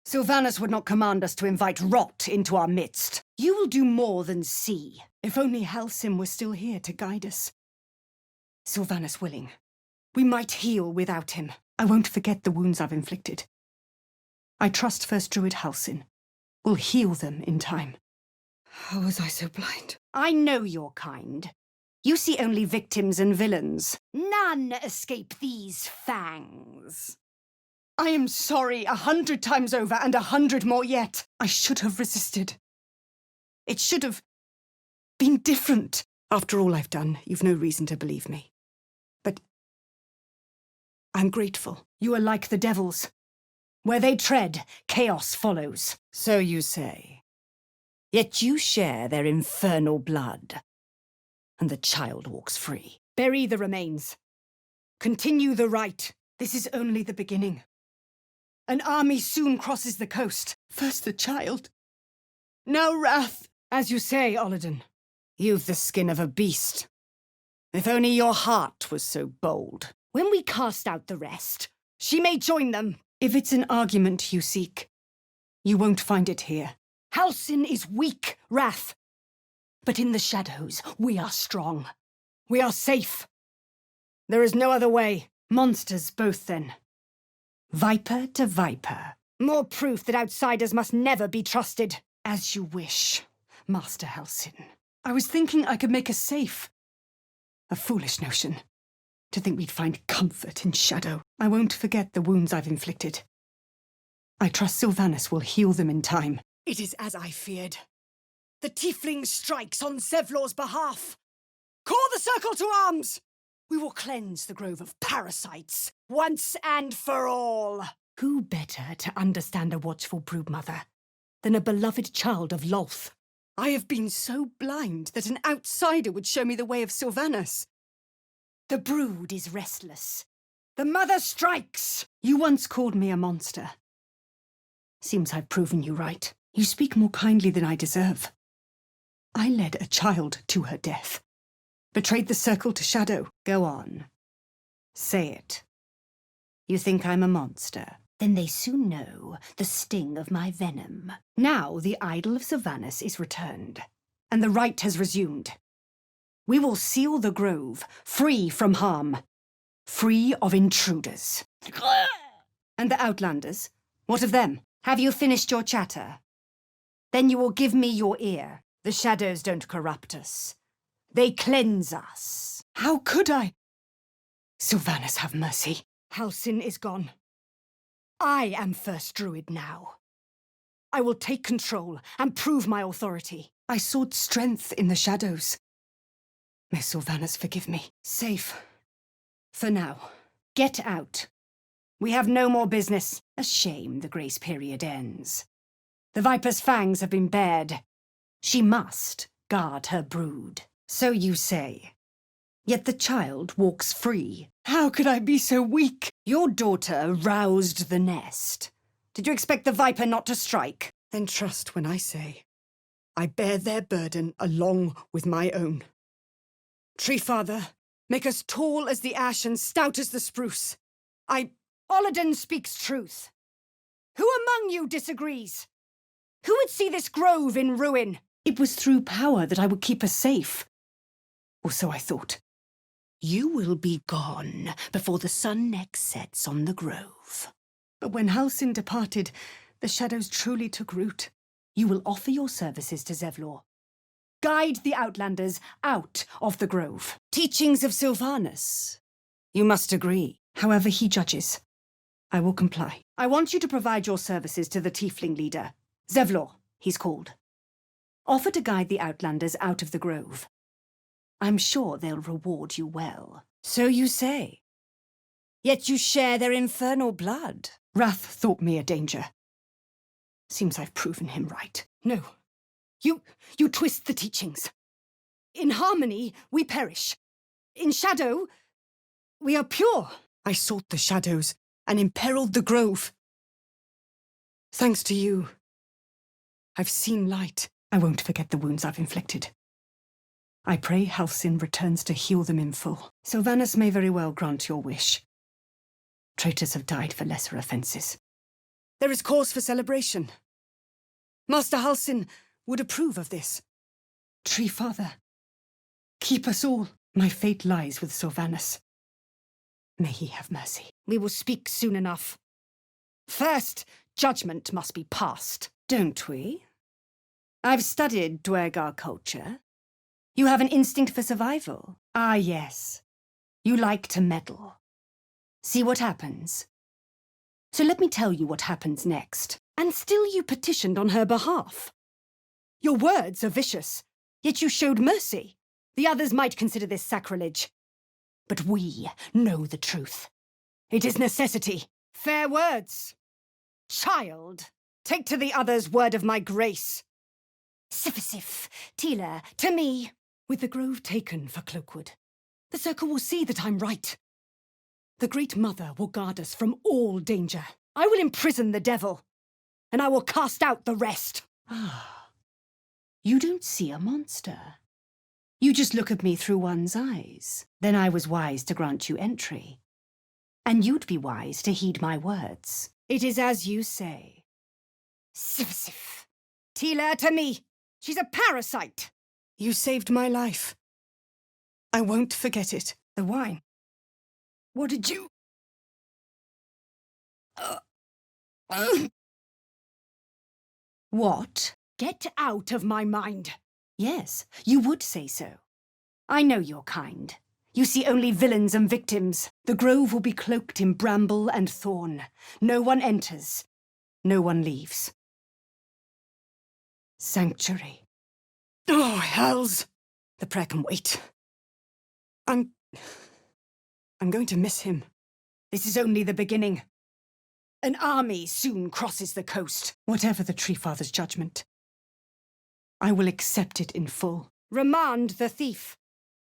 Sylvanus would not command us to invite rot into our midst. You will do more than see. If only Halsin were still here to guide us. Sylvanus willing, we might heal without him. I won't forget the wounds I've inflicted. I trust First Druid Halsin will heal them in time. How was I so blind? I know your kind. You see only victims and villains. None escape these fangs. I am sorry 100 times over and 100 more yet. I should have resisted. It should have been different. After all I've done, you've no reason to believe me. But I'm grateful. You are like the devils. Where they tread, chaos follows. So you say. Yet you share their infernal blood. And the child walks free. Bury the remains. Continue the rite. This is only the beginning. An army soon crosses the coast. First the child. Now wrath. As you say, Olladin. You've the skin of a beast. If only your heart was so bold. When we cast out the rest, she may join them. If it's an argument you seek, you won't find it here. Halsin is weak, Wrath. But in the shadows, we are strong. We are safe. There is no other way. Monsters both, then. Viper to viper. More proof that outsiders must never be trusted. As you wish, Master Halsin. I was thinking I could make us safe. A foolish notion. To think we'd find comfort in shadow. I won't forget the wounds I've inflicted. I trust Sylvanus will heal them in time. It is as I feared. The tiefling strikes on Zevlor's behalf. Call the circle to arms! We will cleanse the grove of parasites, once and for all. Who better to understand a watchful broodmother than a beloved child of Lolth? I have been so blind that an outsider would show me the way of Sylvanus. The brood is restless. The mother strikes! You once called me a monster. Seems I've proven you right. You speak more kindly than I deserve. I led a child to her death. Betrayed the circle to shadow. Go on. Say it. You think I'm a monster? Then they soon know the sting of my venom. Now the idol of Sylvanus is returned, and the rite has resumed. We will seal the grove, free from harm, free of intruders. And the outlanders? What of them? Have you finished your chatter? Then you will give me your ear. The shadows don't corrupt us. They cleanse us. How could I? Sylvanas, have mercy. Halsin is gone. I am first druid now. I will take control and prove my authority. I sought strength in the shadows. May Sylvanas forgive me. Safe. For now. Get out. We have no more business. A shame the grace period ends. The Viper's fangs have been bared. She must guard her brood. So you say. Yet the child walks free. How could I be so weak? Your daughter roused the nest. Did you expect the Viper not to strike? Then trust when I say, I bear their burden along with my own. Tree Father, make us tall as the ash and stout as the spruce. Olladin speaks truth. Who among you disagrees? Who would see this grove in ruin? It was through power that I would keep us safe. Or so I thought. You will be gone before the sun next sets on the grove. But when Halsin departed, the shadows truly took root. You will offer your services to Zevlor. Guide the Outlanders out of the grove. Teachings of Sylvanas. You must agree. However he judges, I will comply. I want you to provide your services to the tiefling leader. Zevlor, he's called. Offer to guide the Outlanders out of the grove. I'm sure they'll reward you well. So you say. Yet you share their infernal blood. Wrath thought me a danger. Seems I've proven him right. No. You twist the teachings. In harmony, we perish. In shadow, we are pure. I sought the shadows and imperiled the grove. Thanks to you, I've seen light. I won't forget the wounds I've inflicted. I pray Halsin returns to heal them in full. Sylvanas may very well grant your wish. Traitors have died for lesser offences. There is cause for celebration. Master Halsin would approve of this. Tree Father, keep us all. My fate lies with Sylvanas. May he have mercy. We will speak soon enough. First, judgment must be passed. Don't we? I've studied Dwergar culture. You have an instinct for survival. Ah, yes. You like to meddle. See what happens. So let me tell you what happens next. And still you petitioned on her behalf. Your words are vicious, yet you showed mercy. The others might consider this sacrilege. But we know the truth. It is necessity. Fair words. Child, take to the others word of my grace. Sif, Tila, to me. With the grove taken for Cloakwood, the Circle will see that I'm right. The Great Mother will guard us from all danger. I will imprison the devil, and I will cast out the rest. Ah, you don't see a monster. You just look at me through one's eyes. Then I was wise to grant you entry. And you'd be wise to heed my words. It is as you say. Sif. Tila to me. She's a parasite. You saved my life. I won't forget it. The wine. What did you... What? Get out of my mind. Yes, you would say so. I know your kind. You see only villains and victims. The grove will be cloaked in bramble and thorn. No one enters. No one leaves. Sanctuary. Oh, hells! The prayer can wait. I'm going to miss him. This is only the beginning. An army soon crosses the coast. Whatever the Tree Father's judgment, I will accept it in full. Remand the thief.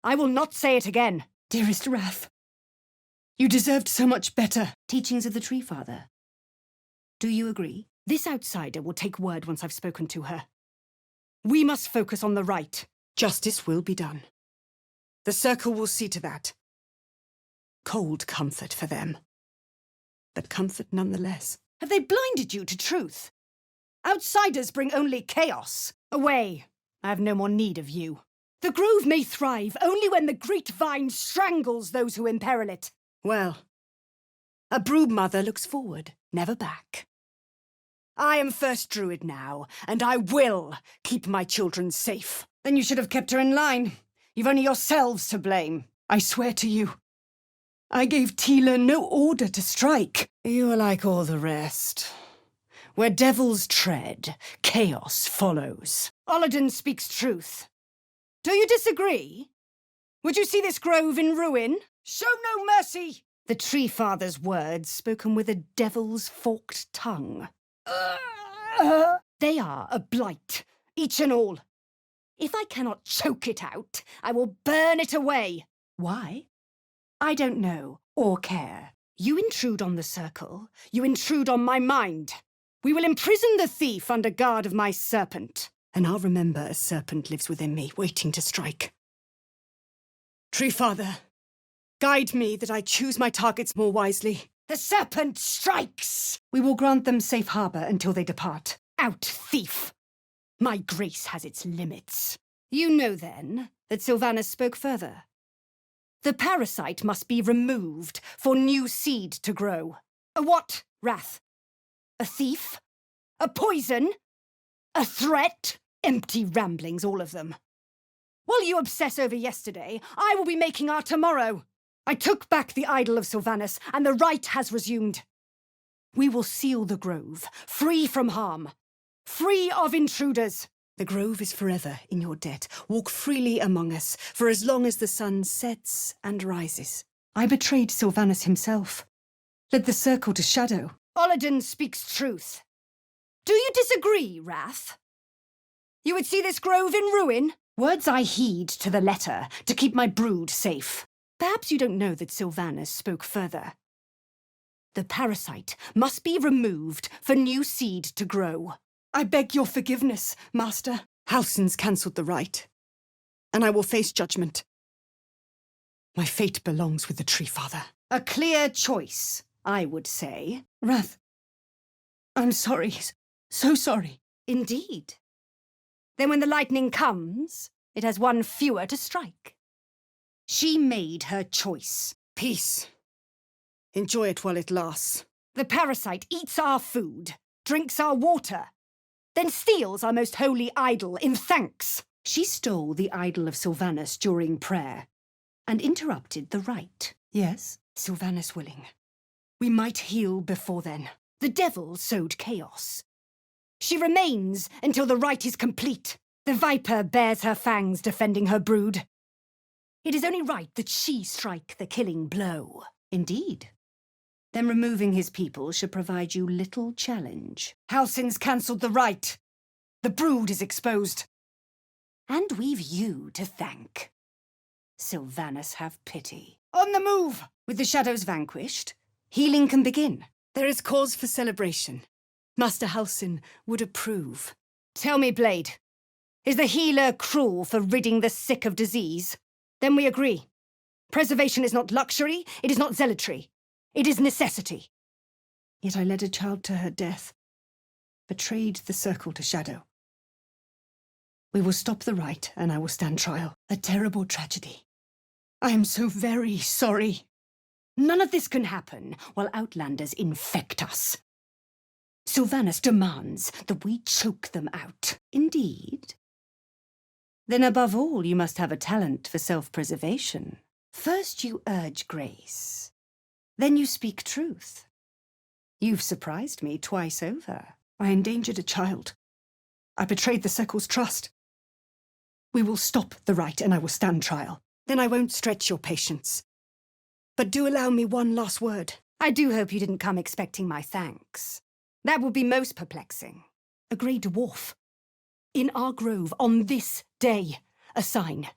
I will not say it again. Dearest Wrath, you deserved so much better. Teachings of the Tree Father. Do you agree? This outsider will take word once I've spoken to her. We must focus on the right. Justice will be done. The Circle will see to that. Cold comfort for them. But comfort nonetheless. Have they blinded you to truth? Outsiders bring only chaos. Away. I have no more need of you. The grove may thrive only when the great vine strangles those who imperil it. Well, a brood mother looks forward, never back. I am first druid now, and I will keep my children safe. Then you should have kept her in line. You've only yourselves to blame. I swear to you, I gave Tila no order to strike. You are like all the rest. Where devils tread, chaos follows. Olladin speaks truth. Do you disagree? Would you see this grove in ruin? Show no mercy! The Tree Father's words spoken with a devil's forked tongue. They are a blight, each and all. If I cannot choke it out, I will burn it away. Why? I don't know or care. You intrude on the circle. You intrude on my mind. We will imprison the thief under guard of my serpent. And I'll remember a serpent lives within me, waiting to strike. Tree Father, guide me that I choose my targets more wisely. The serpent strikes! We will grant them safe harbor until they depart. Out, thief! My grace has its limits. You know, then, that Sylvanas spoke further. The parasite must be removed for new seed to grow. A what, Wrath? A thief? A poison? A threat? Empty ramblings, all of them. While you obsess over yesterday, I will be making our tomorrow. I took back the idol of Sylvanas, and the right has resumed. We will seal the grove, free from harm, free of intruders. The grove is forever in your debt. Walk freely among us, for as long as the sun sets and rises. I betrayed Sylvanas himself, led the circle to shadow. Olladin speaks truth. Do you disagree, Wrath? You would see this grove in ruin? Words I heed to the letter, to keep my brood safe. Perhaps you don't know that Sylvanas spoke further. The parasite must be removed for new seed to grow. I beg your forgiveness, Master. Halsin's cancelled the rite, and I will face judgment. My fate belongs with the Tree Father. A clear choice, I would say. Wrath, I'm sorry. So sorry. Indeed. Then when the lightning comes, it has one fewer to strike. She made her choice. Peace. Enjoy it while it lasts. The parasite eats our food, drinks our water, then steals our most holy idol in thanks. She stole the idol of Sylvanas during prayer and interrupted the rite. Yes? Sylvanas willing. We might heal before then. The devil sowed chaos. She remains until the rite is complete. The viper bears her fangs defending her brood. It is only right that she strike the killing blow. Indeed. Then removing his people should provide you little challenge. Halsin's cancelled the rite. The brood is exposed. And we've you to thank. Sylvanas, have pity. On the move! With the shadows vanquished, healing can begin. There is cause for celebration. Master Halsin would approve. Tell me, Blade, is the healer cruel for ridding the sick of disease? Then we agree. Preservation is not luxury, it is not zealotry. It is necessity. Yet I led a child to her death, betrayed the circle to shadow. We will stop the rite, and I will stand trial. A terrible tragedy. I am so very sorry. None of this can happen while Outlanders infect us. Sylvanas demands that we choke them out. Indeed. Then above all, you must have a talent for self-preservation. First you urge grace, then you speak truth. You've surprised me twice over. I endangered a child. I betrayed the circle's trust. We will stop the rite and I will stand trial. Then I won't stretch your patience. But do allow me one last word. I do hope you didn't come expecting my thanks. That would be most perplexing. A grey dwarf. In our grove on this day. A sign.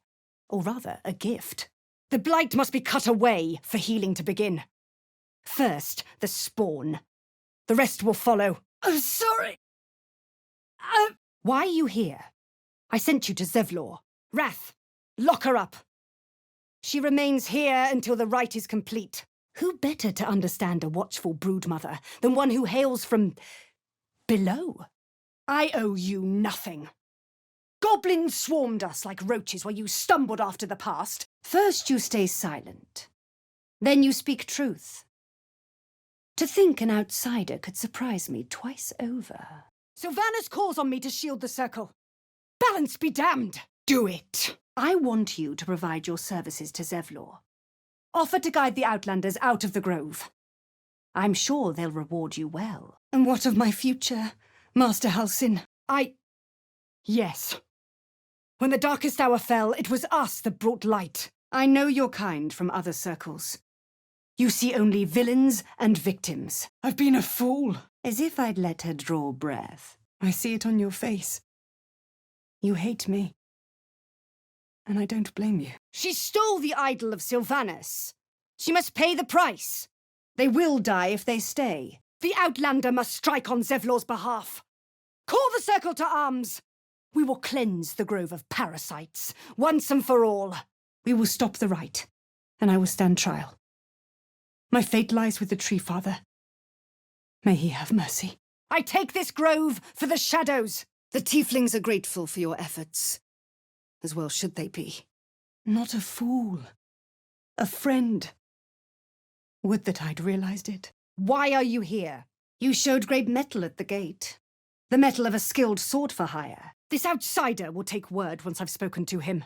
Or rather, a gift. The blight must be cut away for healing to begin. First, the spawn. The rest will follow. I'm sorry. Why are you here? I sent you to Zevlor. Wrath, lock her up. She remains here until the rite is complete. Who better to understand a watchful broodmother than one who hails from below? I owe you nothing. Goblins swarmed us like roaches while you stumbled after the past. First you stay silent. Then you speak truth. To think an outsider could surprise me twice over. Sylvanas calls on me to shield the circle. Balance be damned! Do it! I want you to provide your services to Zevlor. Offer to guide the Outlanders out of the grove. I'm sure they'll reward you well. And what of my future, Master Halsin? Yes. When the darkest hour fell, it was us that brought light. I know your kind from other circles. You see only villains and victims. I've been a fool. As if I'd let her draw breath. I see it on your face. You hate me. And I don't blame you. She stole the idol of Sylvanas. She must pay the price. They will die if they stay. The Outlander must strike on Zevlor's behalf. Call the circle to arms. We will cleanse the grove of parasites, once and for all. We will stop the rite, and I will stand trial. My fate lies with the Tree Father. May he have mercy. I take this grove for the shadows. The tieflings are grateful for your efforts. As well should they be. Not a fool. A friend. Would that I'd realized it. Why are you here? You showed great mettle at the gate. The mettle of a skilled sword for hire. This outsider will take word once I've spoken to him.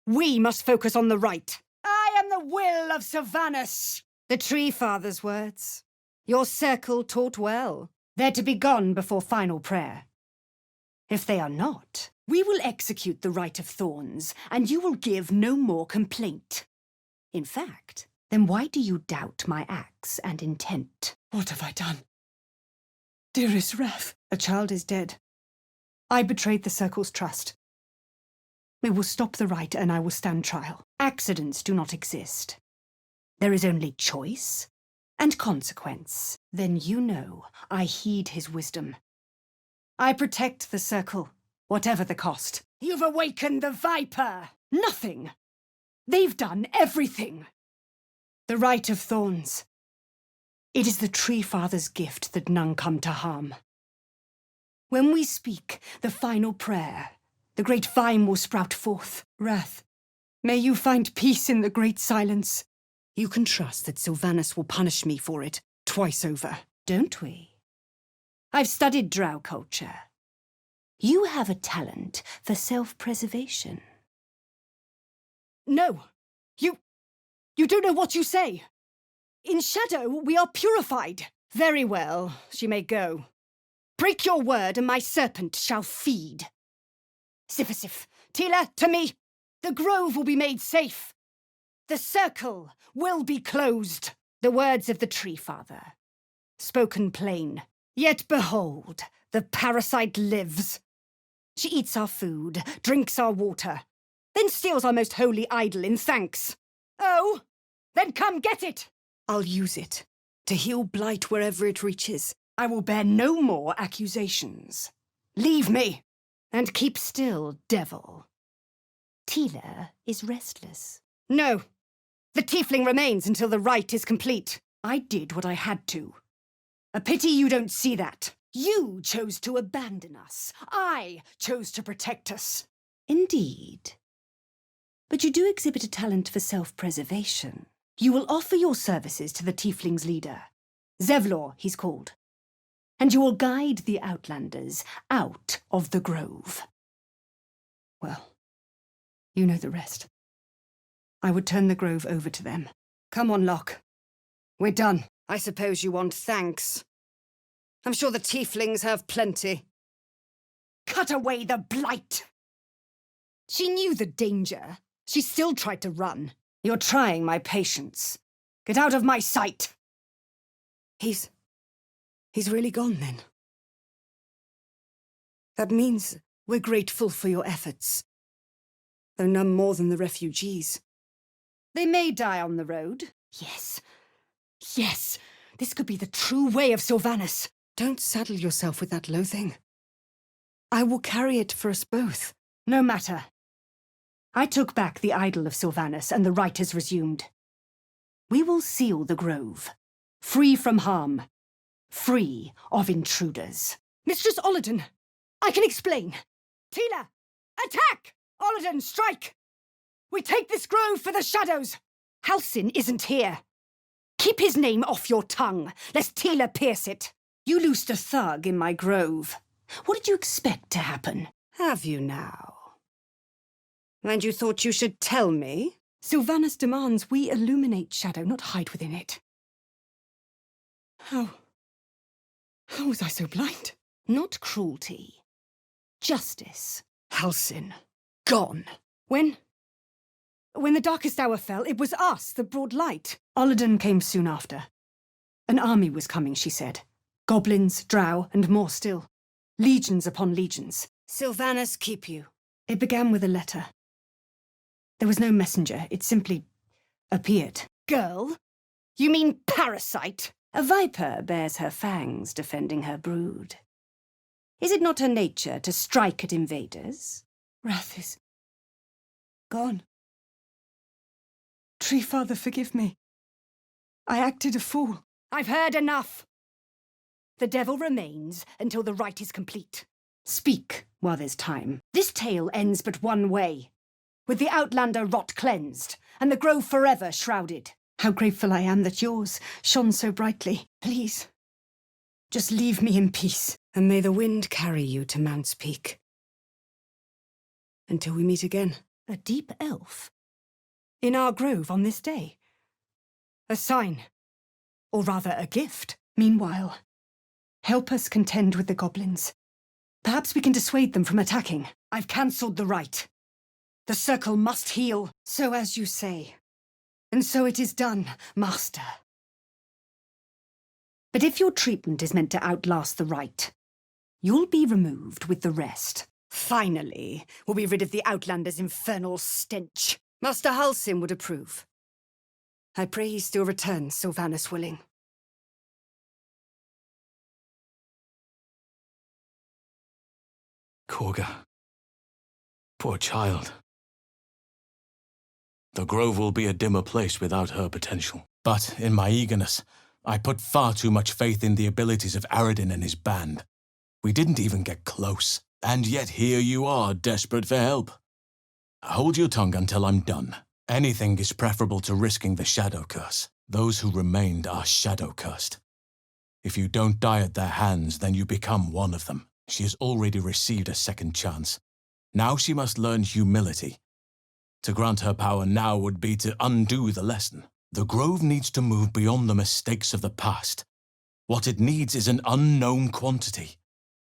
We must focus on the right. I am the will of Sylvanas. The Tree Father's words. Your circle taught well. They're to be gone before final prayer. If they are not, we will execute the Rite of Thorns, and you will give no more complaint. In fact, then why do you doubt my acts and intent? What have I done? Dearest Wrath, a child is dead. I betrayed the Circle's trust. We will stop the rite and I will stand trial. Accidents do not exist. There is only choice and consequence. Then you know I heed his wisdom. I protect the Circle, whatever the cost. You've awakened the Viper! Nothing! They've done everything! The Rite of Thorns. It is the Tree Father's gift that none come to harm. When we speak the final prayer, the great vine will sprout forth. Wrath, may you find peace in the great silence. You can trust that Sylvanas will punish me for it twice over. Don't we? I've studied drow culture. You have a talent for self-preservation. No, you don't know what you say. In shadow, we are purified. Very well, she may go. Break your word and my serpent shall feed. Sifasif, Tila, to me. The grove will be made safe. The circle will be closed. The words of the Tree Father, spoken plain. Yet behold, the parasite lives. She eats our food, drinks our water, then steals our most holy idol in thanks. Oh, then come get it. I'll use it to heal blight wherever it reaches. I will bear no more accusations. Leave me. And keep still, devil. Tila is restless. No. The tiefling remains until the rite is complete. I did what I had to. A pity you don't see that. You chose to abandon us. I chose to protect us. Indeed. But you do exhibit a talent for self-preservation. You will offer your services to the tiefling's leader. Zevlor, he's called. And you will guide the Outlanders out of the grove. Well, you know the rest. I would turn the grove over to them. Come on, Locke. We're done. I suppose you want thanks. I'm sure the tieflings have plenty. Cut away the blight! She knew the danger. She still tried to run. You're trying my patience. Get out of my sight! He's really gone, then. That means we're grateful for your efforts. Though none more than the refugees. They may die on the road. Yes. Yes. This could be the true way of Sylvanas. Don't saddle yourself with that loathing. I will carry it for us both. No matter. I took back the idol of Sylvanas, and the rite is resumed. We will seal the grove. Free from harm. Free of intruders. Mistress Olladin, I can explain. Tila, attack! Olladin, strike! We take this grove for the shadows! Halsin isn't here. Keep his name off your tongue, lest Tila pierce it. You loosed a thug in my grove. What did you expect to happen? Have you now? And you thought you should tell me? Sylvanus demands we illuminate shadow, not hide within it. How was I so blind? Not cruelty. Justice. Halsin. Gone. When the darkest hour fell, it was us that brought light. Olladin came soon after. An army was coming, she said. Goblins, drow, and more still. Legions upon legions. Sylvanus keep you. It began with a letter. There was no messenger, it simply appeared. Girl? You mean parasite? A viper bears her fangs defending her brood. Is it not her nature to strike at invaders? Wrath is gone. Tree Father, forgive me. I acted a fool. I've heard enough. The devil remains until the rite is complete. Speak while there's time. This tale ends but one way. With the Outlander rot cleansed, and the grove forever shrouded. How grateful I am that yours shone so brightly. Please, just leave me in peace. And may the wind carry you to Mount's Peak. Until we meet again. A deep elf? In our grove on this day? A sign. Or rather, a gift. Meanwhile, help us contend with the goblins. Perhaps we can dissuade them from attacking. I've cancelled the rite. The circle must heal. So as you say. And so it is done, Master. But if your treatment is meant to outlast the rite, you'll be removed with the rest. Finally, we'll be rid of the Outlander's infernal stench. Master Halsin would approve. I pray he still returns, Sylvanus willing. Kagha. Poor child. The grove will be a dimmer place without her potential. But in my eagerness, I put far too much faith in the abilities of Aradin and his band. We didn't even get close. And yet here you are, desperate for help. Hold your tongue until I'm done. Anything is preferable to risking the shadow curse. Those who remained are shadow cursed. If you don't die at their hands, then you become one of them. She has already received a second chance. Now she must learn humility. To grant her power now would be to undo the lesson. The grove needs to move beyond the mistakes of the past. What it needs is an unknown quantity.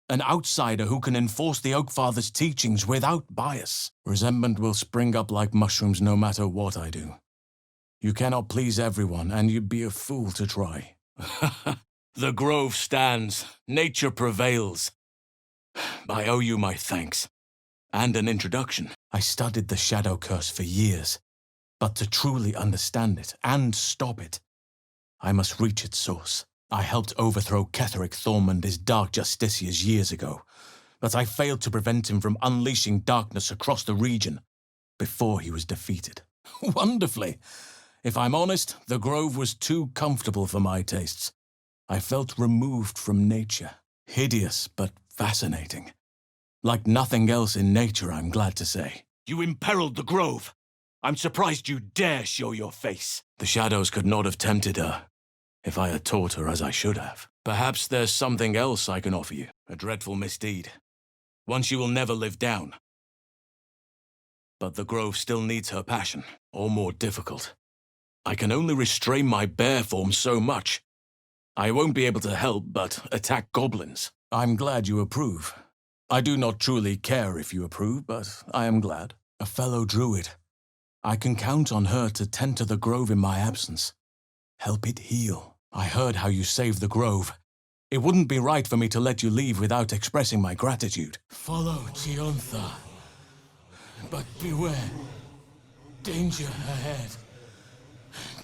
An outsider who can enforce the Oakfather's teachings without bias. Resentment will spring up like mushrooms no matter what I do. You cannot please everyone, and you'd be a fool to try. The grove stands. Nature prevails. I owe you my thanks. And an introduction. I studied the shadow curse for years. But to truly understand it and stop it, I must reach its source. I helped overthrow Ketheric Thorm and his dark justiciars years ago, but I failed to prevent him from unleashing darkness across the region before he was defeated. Wonderfully. If I'm honest, the grove was too comfortable for my tastes. I felt removed from nature. Hideous, but fascinating. Like nothing else in nature, I'm glad to say. You imperiled the grove. I'm surprised you dare show your face. The shadows could not have tempted her, if I had taught her as I should have. Perhaps there's something else I can offer you. A dreadful misdeed. One she will never live down. But the grove still needs her passion, or more difficult. I can only restrain my bear form so much. I won't be able to help but attack goblins. I'm glad you approve. I do not truly care if you approve, but I am glad. A fellow druid. I can count on her to tend to the grove in my absence. Help it heal. I heard how you saved the grove. It wouldn't be right for me to let you leave without expressing my gratitude. Follow Chiontha. But beware. Danger ahead.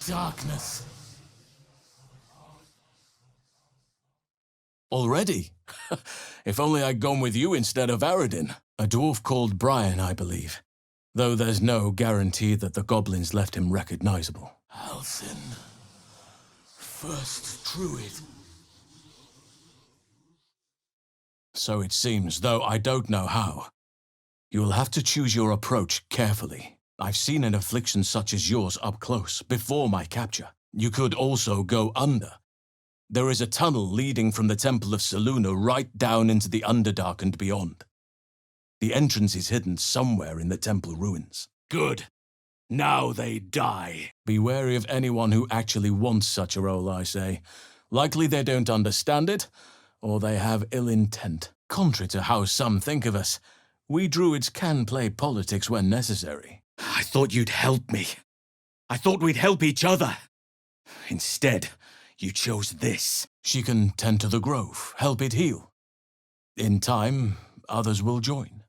Darkness. Already? If only I'd gone with you instead of Aradin. A dwarf called Brian, I believe. Though there's no guarantee that the goblins left him recognizable. Halsin. First druid. So it seems, though I don't know how. You'll have to choose your approach carefully. I've seen an affliction such as yours up close, before my capture. You could also go under. There is a tunnel leading from the Temple of Selûne right down into the Underdark and beyond. The entrance is hidden somewhere in the temple ruins. Good. Now they die. Be wary of anyone who actually wants such a role, I say. Likely they don't understand it, or they have ill intent. Contrary to how some think of us, we druids can play politics when necessary. I thought you'd help me. I thought we'd help each other. Instead, you chose this. She can tend to the grove, help it heal. In time, others will join.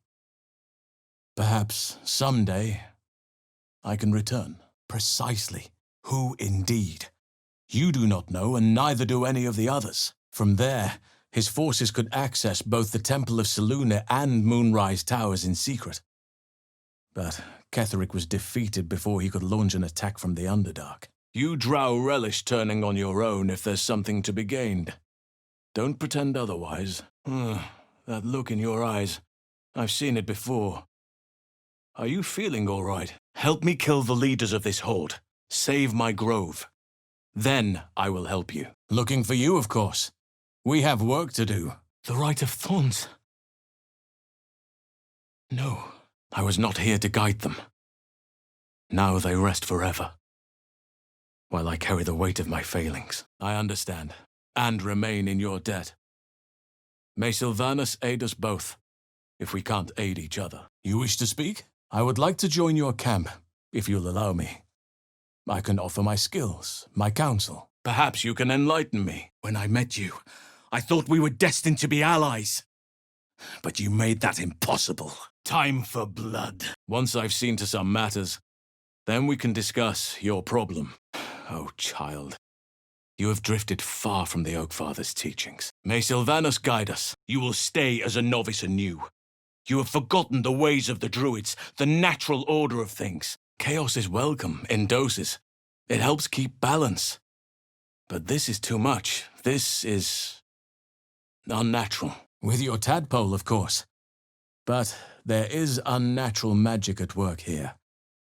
Perhaps someday I can return. Precisely. Who indeed? You do not know, and neither do any of the others. From there, his forces could access both the Temple of Selûne and Moonrise Towers in secret. But Ketheric was defeated before he could launch an attack from the Underdark. You drow relish turning on your own if there's something to be gained. Don't pretend otherwise. That look in your eyes, I've seen it before. Are you feeling all right? Help me kill the leaders of this horde. Save my grove. Then I will help you. Looking for you, of course. We have work to do. The Rite of Thorns. No, I was not here to guide them. Now they rest forever, while I carry the weight of my failings. I understand, and remain in your debt. May Sylvanas aid us both, if we can't aid each other. You wish to speak? I would like to join your camp, if you'll allow me. I can offer my skills, my counsel. Perhaps you can enlighten me. When I met you, I thought we were destined to be allies. But you made that impossible. Time for blood. Once I've seen to some matters, then we can discuss your problem. Oh, child. You have drifted far from the Oakfather's teachings. May Sylvanas guide us. You will stay as a novice anew. You have forgotten the ways of the druids, the natural order of things. Chaos is welcome, in doses. It helps keep balance. But this is too much. This is unnatural. With your tadpole, of course. But there is unnatural magic at work here,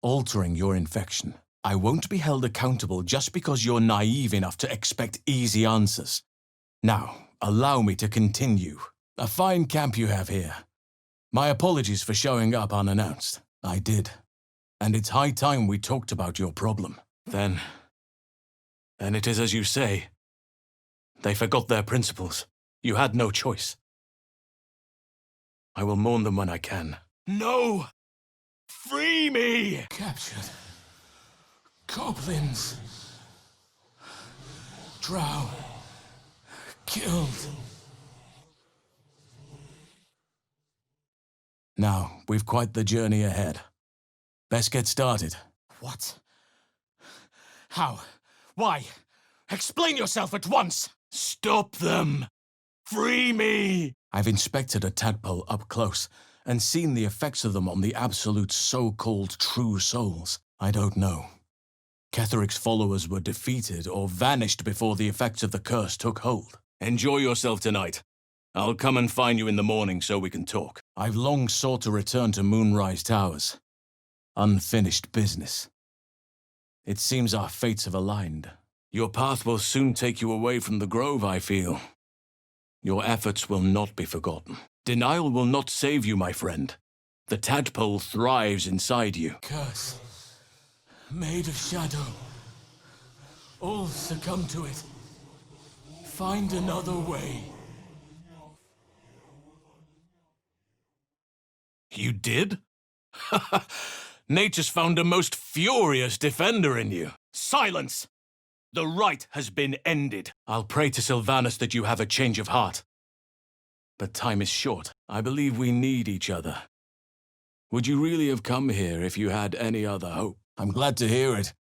altering your infection. I won't be held accountable just because you're naive enough to expect easy answers. Now, allow me to continue. A fine camp you have here. My apologies for showing up unannounced. I did. And it's high time we talked about your problem. Then it is as you say. They forgot their principles. You had no choice. I will mourn them when I can. No! Free me! Captured. Goblins. Drow. Killed. Now, we've quite the journey ahead. Best get started. What? How? Why? Explain yourself at once! Stop them! Free me! I've inspected a tadpole up close and seen the effects of them on the absolute so-called true souls. I don't know. Ketheric's followers were defeated or vanished before the effects of the curse took hold. Enjoy yourself tonight. I'll come and find you in the morning so we can talk. I've long sought to return to Moonrise Towers. Unfinished business. It seems our fates have aligned. Your path will soon take you away from the grove, I feel. Your efforts will not be forgotten. Denial will not save you, my friend. The tadpole thrives inside you. Curse. Made of shadow. All succumb to it. Find another way. You did? Nature's found a most furious defender in you. Silence! The rite has been ended. I'll pray to Sylvanas that you have a change of heart. But time is short. I believe we need each other. Would you really have come here if you had any other hope? I'm glad to hear it.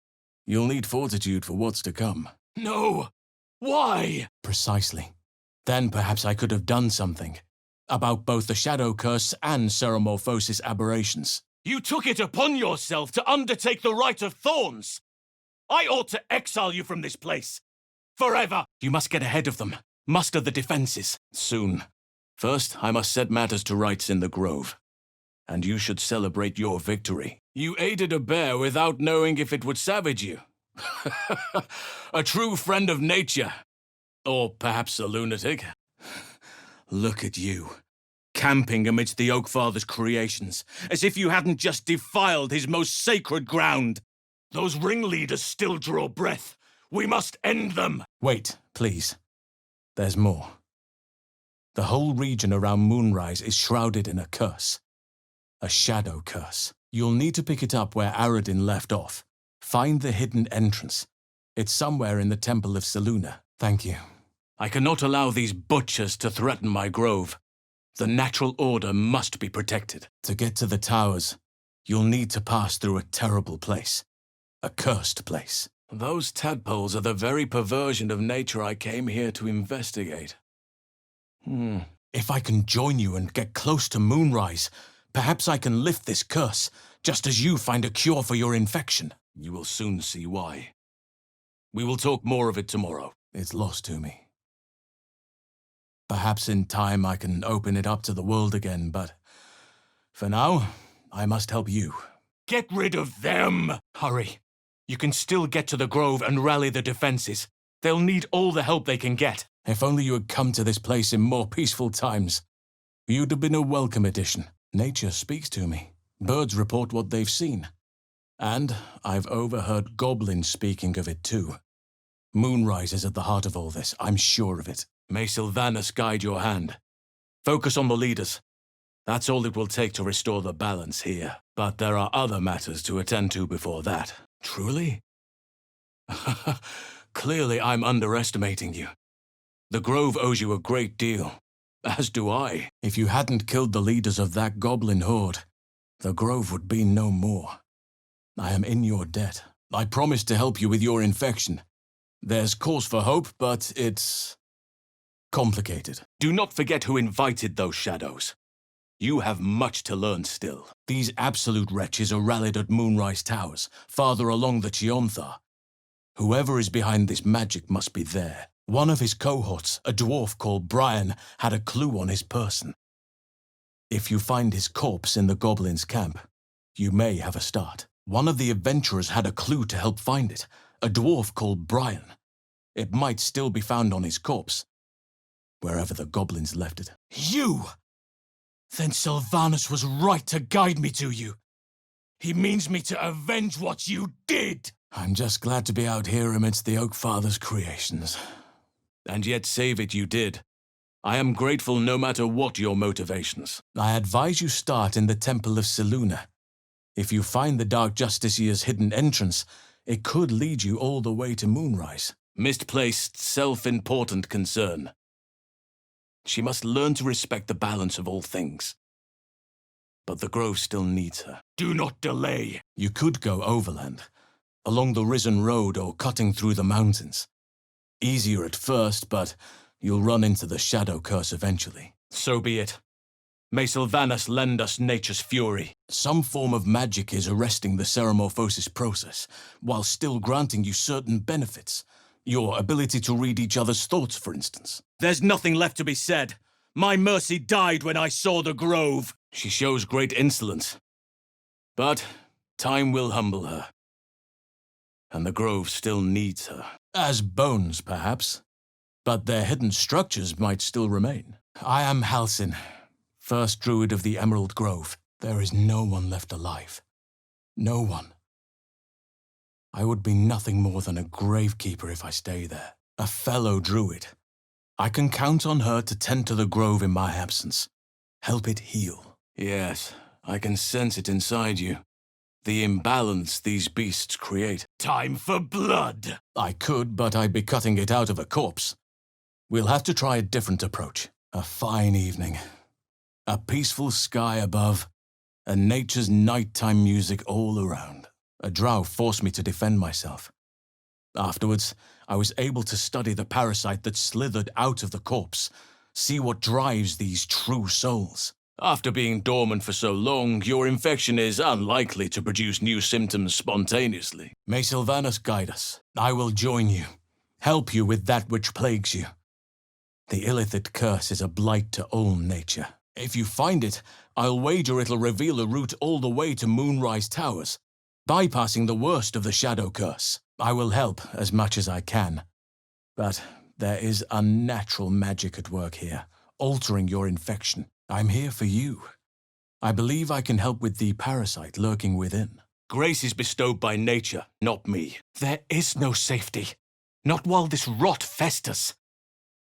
You'll need fortitude for what's to come. No! Why? Precisely. Then perhaps I could have done something about both the Shadow Curse and Ceremorphosis aberrations. You took it upon yourself to undertake the Rite of Thorns! I ought to exile you from this place! Forever! You must get ahead of them. Muster the defenses. Soon. First, I must set matters to rights in the grove. And you should celebrate your victory. You aided a bear without knowing if it would savage you. A true friend of nature. Or perhaps a lunatic. Look at you. camping amidst the Oakfather's creations, as if you hadn't just defiled his most sacred ground. Those ringleaders still draw breath. We must end them. Wait, please. There's more. The whole region around Moonrise is shrouded in a curse. A shadow curse. You'll need to pick it up where Aradin left off. Find the hidden entrance. It's somewhere in the Temple of Selûne. Thank you. I cannot allow these butchers to threaten my grove. The natural order must be protected. To get to the towers, you'll need to pass through a terrible place. A cursed place. Those tadpoles are the very perversion of nature I came here to investigate. If I can join you and get close to Moonrise, perhaps I can lift this curse, just as you find a cure for your infection. You will soon see why. We will talk more of it tomorrow. It's lost to me. Perhaps in time I can open it up to the world again, but for now, I must help you. Get rid of them! Hurry. You can still get to the grove and rally the defenses. They'll need all the help they can get. If only you had come to this place in more peaceful times. You'd have been a welcome addition. Nature speaks to me. Birds report what they've seen. And I've overheard goblins speaking of it too. Moonrise is at the heart of all this, I'm sure of it. May Sylvanas guide your hand. Focus on the leaders. That's all it will take to restore the balance here. But there are other matters to attend to before that. Truly? Clearly I'm underestimating you. The Grove owes you a great deal, as do I. If you hadn't killed the leaders of that goblin horde, the Grove would be no more. I am in your debt. I promised to help you with your infection. There's cause for hope, but it's complicated. Do not forget who invited those shadows. You have much to learn still. These absolute wretches are rallied at Moonrise Towers, farther along the Chiontha. Whoever is behind this magic must be there. One of his cohorts, a dwarf called Brian, had a clue on his person. If you find his corpse in the goblins' camp, you may have a start. One of the adventurers had a clue to help find it, a dwarf called Brian. It might still be found on his corpse, wherever the goblins left it. You! Then Sylvanas was right to guide me to you. He means me to avenge what you did! I'm just glad to be out here amidst the Oakfather's creations. And yet save it you did. I am grateful no matter what your motivations. I advise you start in the Temple of Selûne. If you find the Dark Justiciar's hidden entrance, it could lead you all the way to Moonrise. Misplaced, self-important concern. She must learn to respect the balance of all things. But the Grove still needs her. Do not delay! You could go overland, along the Risen Road or cutting through the mountains. Easier at first, but you'll run into the shadow curse eventually. So be it. May Sylvanas lend us nature's fury. Some form of magic is arresting the ceremorphosis process, while still granting you certain benefits. Your ability to read each other's thoughts, for instance. There's nothing left to be said. My mercy died when I saw the Grove. She shows great insolence. But time will humble her. And the Grove still needs her. As bones, perhaps. But their hidden structures might still remain. I am Halsin, first druid of the Emerald Grove. There is no one left alive. No one. I would be nothing more than a gravekeeper if I stay there. A fellow druid. I can count on her to tend to the Grove in my absence. Help it heal. Yes, I can sense it inside you. The imbalance these beasts create. Time for blood! I could, but I'd be cutting it out of a corpse. We'll have to try a different approach. A fine evening. A peaceful sky above, and nature's nighttime music all around. A drow forced me to defend myself. Afterwards, I was able to study the parasite that slithered out of the corpse, see what drives these true souls. After being dormant for so long, your infection is unlikely to produce new symptoms spontaneously. May Sylvanas guide us. I will join you, help you with that which plagues you. The Illithid curse is a blight to all nature. If you find it, I'll wager it'll reveal a route all the way to Moonrise Towers, bypassing the worst of the shadow curse. I will help as much as I can. But there is unnatural magic at work here, altering your infection. I'm here for you. I believe I can help with the parasite lurking within. Grace is bestowed by nature, not me. There is no safety. Not while this rot festers.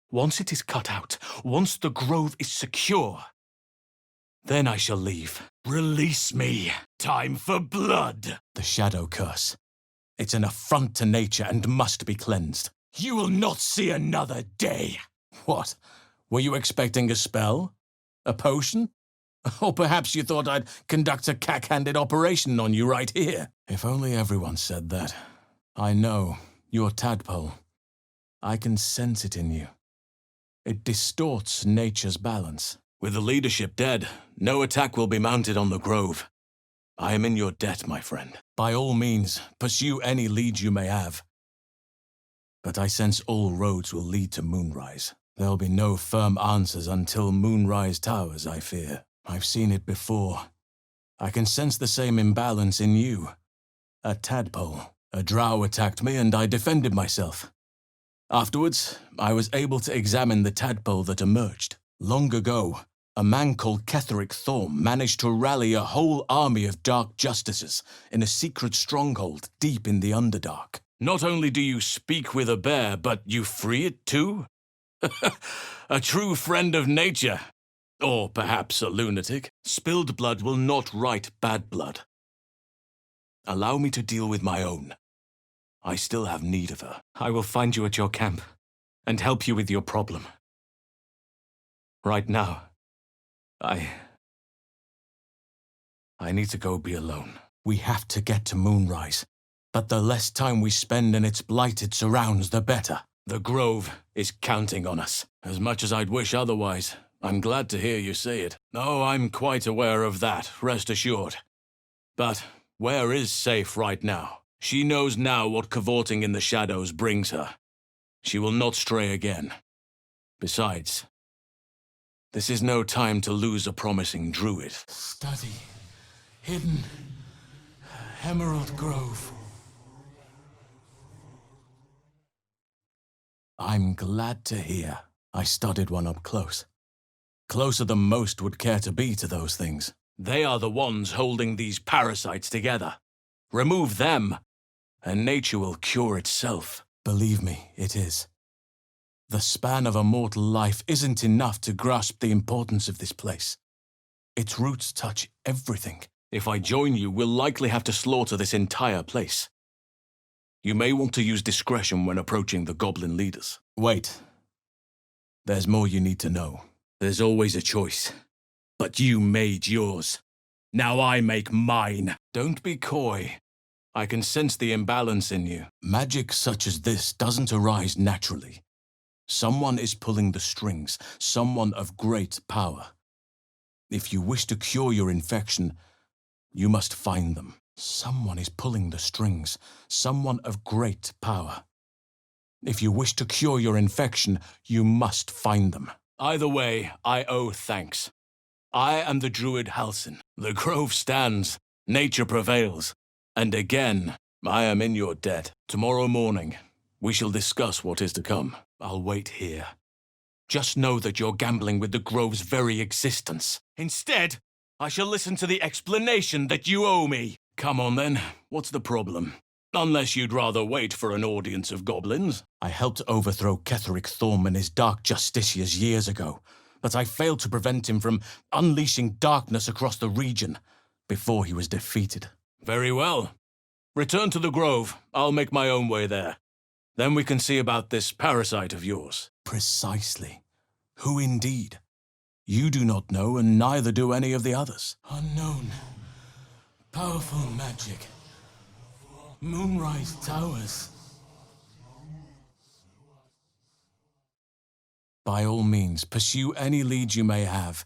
Once it is cut out, once the grove is secure, then I shall leave. Release me. Time for blood. The shadow curse. It's an affront to nature and must be cleansed. You will not see another day. What? Were you expecting a spell? A potion? Or perhaps you thought I'd conduct a cack-handed operation on you right here? If only everyone said that. I know. You're tadpole. I can sense it in you. It distorts nature's balance. With the leadership dead, no attack will be mounted on the grove. I am in your debt, my friend. By all means, pursue any leads you may have. But I sense all roads will lead to Moonrise. There'll be no firm answers until Moonrise towers, I fear. I've seen it before. I can sense the same imbalance in you. A tadpole. A drow attacked me and I defended myself. Afterwards, I was able to examine the tadpole that emerged. Long ago, a man called Ketheric Thorm managed to rally a whole army of dark justices in a secret stronghold deep in the Underdark. Not only do you speak with a bear, but you free it too? A true friend of nature. Or perhaps a lunatic. Spilled blood will not right bad blood. Allow me to deal with my own. I still have need of her. I will find you at your camp and help you with your problem. Right now, I need to go be alone. We have to get to Moonrise, but the less time we spend in its blighted surrounds, the better. The Grove is counting on us. As much as I'd wish otherwise, I'm glad to hear you say it. Oh, I'm quite aware of that, rest assured. But where is safe right now? She knows now what cavorting in the shadows brings her. She will not stray again. Besides, this is no time to lose a promising druid. Study. Hidden. Emerald Grove. I'm glad to hear. I studied one up close. Closer than most would care to be to those things. They are the ones holding these parasites together. Remove them, and nature will cure itself. Believe me, it is. The span of a mortal life isn't enough to grasp the importance of this place. Its roots touch everything. If I join you, we'll likely have to slaughter this entire place. You may want to use discretion when approaching the goblin leaders. Wait. There's more you need to know. There's always a choice. But you made yours. Now I make mine. Don't be coy. I can sense the imbalance in you. Magic such as this doesn't arise naturally. Someone is pulling the strings, someone of great power. If you wish to cure your infection, you must find them. Someone is pulling the strings, someone of great power. If you wish to cure your infection, you must find them. Either way, I owe thanks. I am the druid Halsin. The grove stands, nature prevails, and again, I am in your debt. Tomorrow morning, we shall discuss what is to come. I'll wait here. Just know that you're gambling with the grove's very existence. Instead, I shall listen to the explanation that you owe me. Come on then, what's the problem? Unless you'd rather wait for an audience of goblins. I helped overthrow Ketheric Thorm and his dark justiciars years ago, but I failed to prevent him from unleashing darkness across the region before he was defeated. Very well. Return to the grove. I'll make my own way there. Then we can see about this parasite of yours. Precisely. Who indeed? You do not know, and neither do any of the others. Unknown. Powerful magic. Moonrise Towers. By all means, pursue any leads you may have.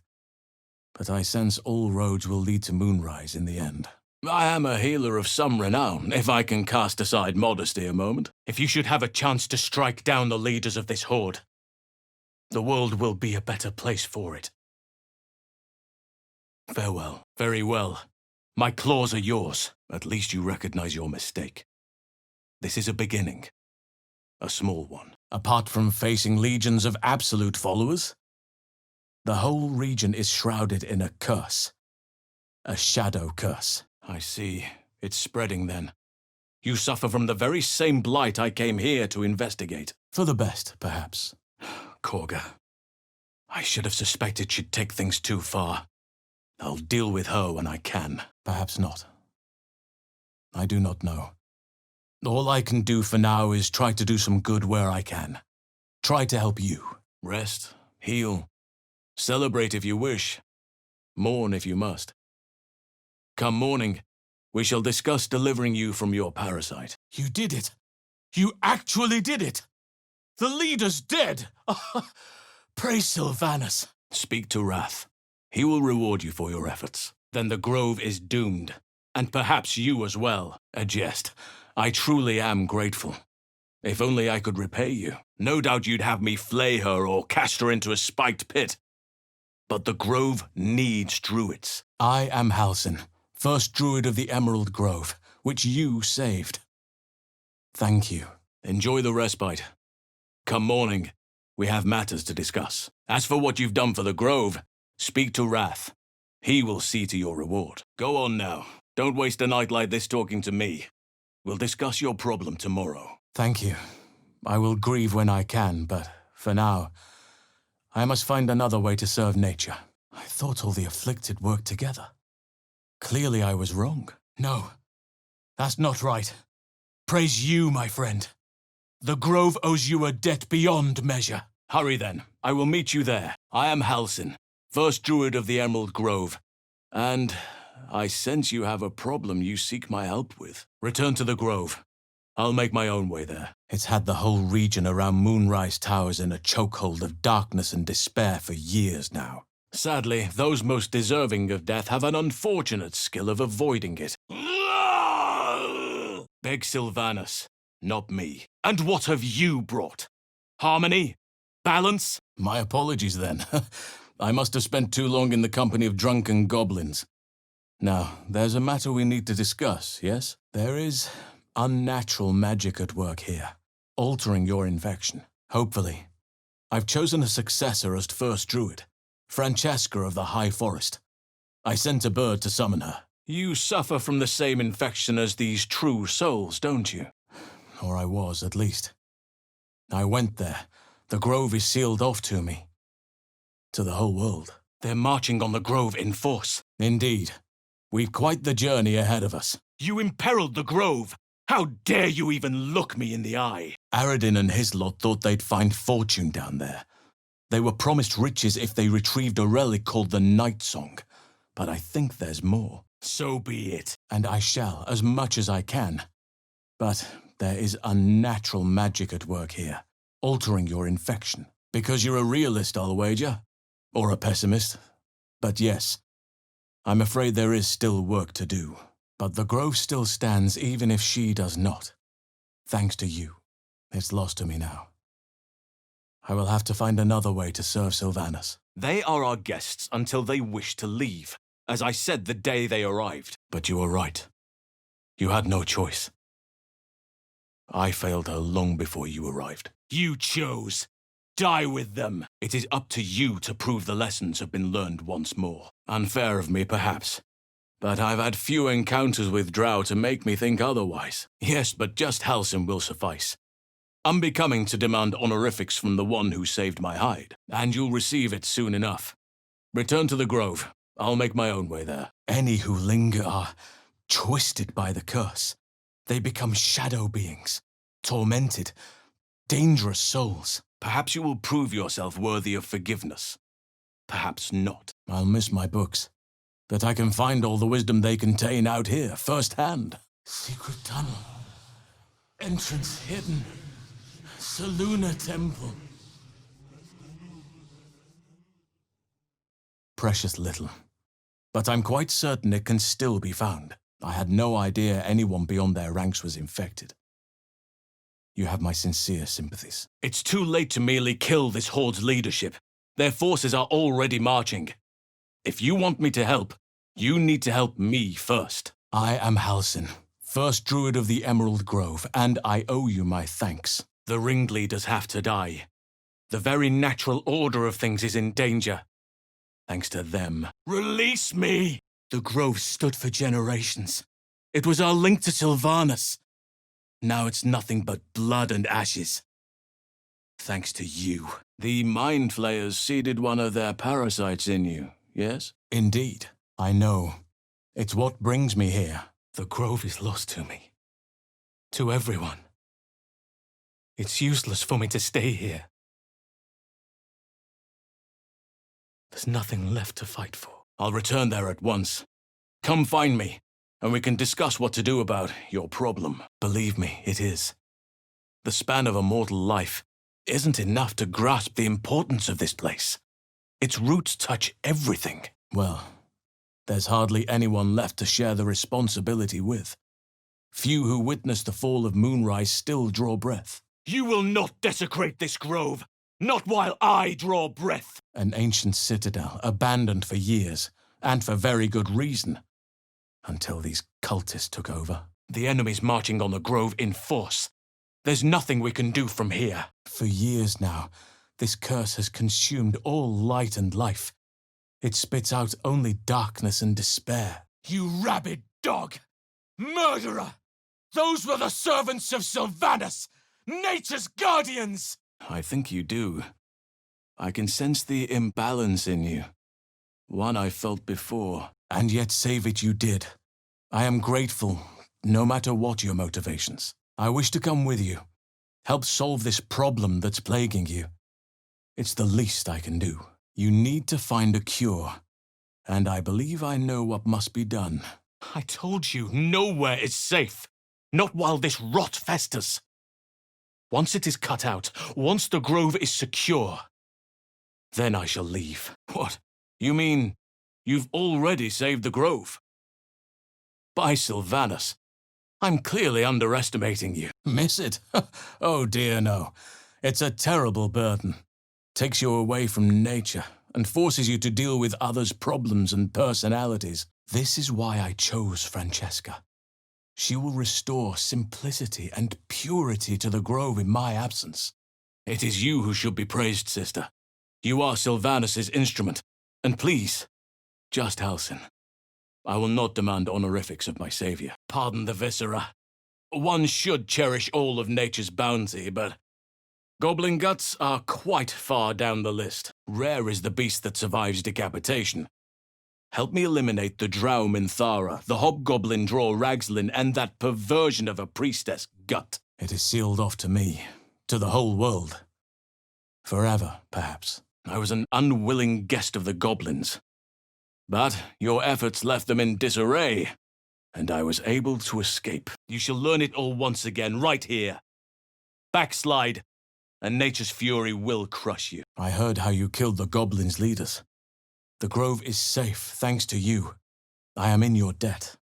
But I sense all roads will lead to Moonrise in the end. I am a healer of some renown, if I can cast aside modesty a moment. If you should have a chance to strike down the leaders of this horde, the world will be a better place for it. Farewell. Very well. My claws are yours. At least you recognize your mistake. This is a beginning. A small one. Apart from facing legions of absolute followers, The whole region is shrouded in a curse. A shadow curse. I see. It's spreading then. You suffer from the very same blight I came here to investigate. For the best, perhaps. Kagha. I should have suspected she'd take things too far. I'll deal with her when I can. Perhaps not. I do not know. All I can do for now is try to do some good where I can. Try to help you. Rest, heal, celebrate if you wish, mourn if you must. Come morning, we shall discuss delivering you from your parasite. You did it! You actually did it! The leader's dead! Praise Sylvanus. Speak to Wrath. He will reward you for your efforts. Then the grove is doomed. And perhaps you as well. A jest. I truly am grateful. If only I could repay you. No doubt you'd have me flay her or cast her into a spiked pit. But the grove needs druids. I am Halsin, first druid of the Emerald Grove, which you saved. Thank you. Enjoy the respite. Come morning, we have matters to discuss. As for what you've done for the grove, speak to Wrath. He will see to your reward. Go on now. Don't waste a night like this talking to me. We'll discuss your problem tomorrow. Thank you. I will grieve when I can, but for now, I must find another way to serve nature. I thought all the afflicted worked together. Clearly I was wrong. No, that's not right. Praise you, my friend. The grove owes you a debt beyond measure. Hurry then. I will meet you there. I am Halsin, first druid of the Emerald Grove, and I sense you have a problem you seek my help with. Return to the grove. I'll make my own way there. It's had the whole region around Moonrise Towers in a chokehold of darkness and despair for years now. Sadly, those most deserving of death have an unfortunate skill of avoiding it. Beg Sylvanus, not me. And what have you brought? Harmony? Balance? My apologies then. I must have spent too long in the company of drunken goblins. Now, there's a matter we need to discuss, yes? There is unnatural magic at work here, altering your infection. Hopefully. I've chosen a successor as first druid, Francesca of the High Forest. I sent a bird to summon her. You suffer from the same infection as these true souls, don't you? Or I was, at least. I went there. The grove is sealed off to me. To the whole world. They're marching on the grove in force. Indeed. We've quite the journey ahead of us. You imperiled the grove! How dare you even look me in the eye? Aradin and his lot thought they'd find fortune down there. They were promised riches if they retrieved a relic called the Night Song. But I think there's more. So be it. And I shall, as much as I can. But there is unnatural magic at work here, altering your infection. Because you're a realist, I'll wager. Or a pessimist. But yes, I'm afraid there is still work to do. But the grove still stands even if she does not. Thanks to you. It's lost to me now. I will have to find another way to serve Sylvanus. They are our guests until they wish to leave, as I said the day they arrived. But you were right. You had no choice. I failed her long before you arrived. You chose. Die with them. It is up to you to prove the lessons have been learned once more. Unfair of me, perhaps. But I've had few encounters with drow to make me think otherwise. Yes, but just Halsin will suffice. Unbecoming to demand honorifics from the one who saved my hide, and you'll receive it soon enough. Return to the grove. I'll make my own way there. Any who linger are twisted by the curse. They become shadow beings, tormented, dangerous souls. Perhaps you will prove yourself worthy of forgiveness. Perhaps not. I'll miss my books. But I can find all the wisdom they contain out here, firsthand. Secret tunnel. Entrance hidden. Saluna Temple. Precious little. But I'm quite certain it can still be found. I had no idea anyone beyond their ranks was infected. You have my sincere sympathies. It's too late to merely kill this horde's leadership. Their forces are already marching. If you want me to help, you need to help me first. I am Halsin, first druid of the Emerald Grove, and I owe you my thanks. The ringleaders have to die. The very natural order of things is in danger. Thanks to them. Release me! The Grove stood for generations. It was our link to Sylvanas. Now it's nothing but blood and ashes. Thanks to you. The Mind Flayers seeded one of their parasites in you, yes? Indeed. I know. It's what brings me here. The Grove is lost to me. To everyone. It's useless for me to stay here. There's nothing left to fight for. I'll return there at once. Come find me, and we can discuss what to do about your problem. Believe me, it is. The span of a mortal life isn't enough to grasp the importance of this place. Its roots touch everything. Well, there's hardly anyone left to share the responsibility with. Few who witnessed the fall of Moonrise still draw breath. You will not desecrate this grove, not while I draw breath. An ancient citadel, abandoned for years, and for very good reason. Until these cultists took over. The enemy's marching on the grove in force. There's nothing we can do from here. For years now, this curse has consumed all light and life. It spits out only darkness and despair. You rabid dog! Murderer! Those were the servants of Sylvanas! Nature's guardians! I think you do. I can sense the imbalance in you. One I felt before, and yet save it you did. I am grateful, no matter what your motivations. I wish to come with you, help solve this problem that's plaguing you. It's the least I can do. You need to find a cure, and I believe I know what must be done. I told you, nowhere is safe, not while this rot festers. Once it is cut out, once the grove is secure, then I shall leave. What? You mean you've already saved the grove? By Sylvanas, I'm clearly underestimating you. Miss it? Oh dear, no. It's a terrible burden. Takes you away from nature and forces you to deal with others' problems and personalities. This is why I chose Francesca. She will restore simplicity and purity to the grove in my absence. It is you who should be praised, sister. You are Sylvanas' instrument, and please, just Halsin. I will not demand honorifics of my savior. Pardon the viscera. One should cherish all of nature's bounty, but goblin guts are quite far down the list. Rare is the beast that survives decapitation. Help me eliminate the Drow Minthara, the hobgoblin Draw Ragslin, and that perversion of a priestess gut. It is sealed off to me, to the whole world. Forever, perhaps. I was an unwilling guest of the goblins. But your efforts left them in disarray, and I was able to escape. You shall learn it all once again, right here. Backslide, and nature's fury will crush you. I heard how you killed the goblins' leaders. The grove is safe, thanks to you. I am in your debt.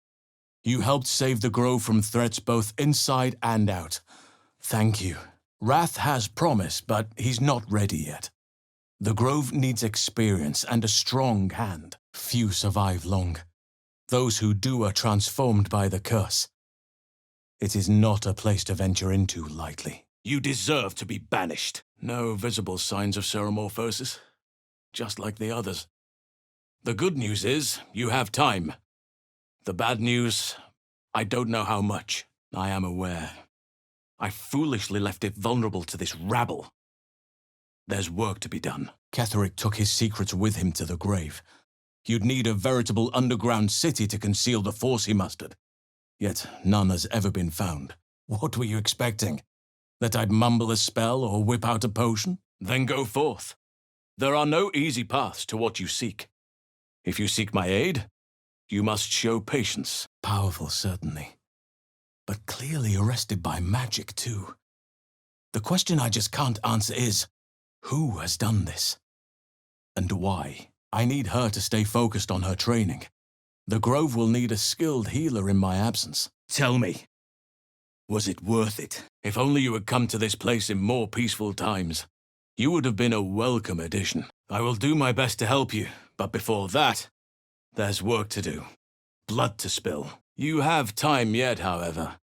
You helped save the grove from threats both inside and out. Thank you. Wrath has promise, but he's not ready yet. The grove needs experience and a strong hand. Few survive long. Those who do are transformed by the curse. It is not a place to venture into lightly. You deserve to be banished. No visible signs of ceremorphosis, just like the others. The good news is, you have time. The bad news, I don't know how much. I am aware. I foolishly left it vulnerable to this rabble. There's work to be done. Ketheric took his secrets with him to the grave. You'd need a veritable underground city to conceal the force he mustered. Yet none has ever been found. What were you expecting? That I'd mumble a spell or whip out a potion? Then go forth. There are no easy paths to what you seek. If you seek my aid, you must show patience. Powerful, certainly. But clearly arrested by magic, too. The question I just can't answer is, who has done this? And why? I need her to stay focused on her training. The grove will need a skilled healer in my absence. Tell me, was it worth it? If only you had come to this place in more peaceful times, you would have been a welcome addition. I will do my best to help you, but before that, there's work to do. Blood to spill. You have time yet, however.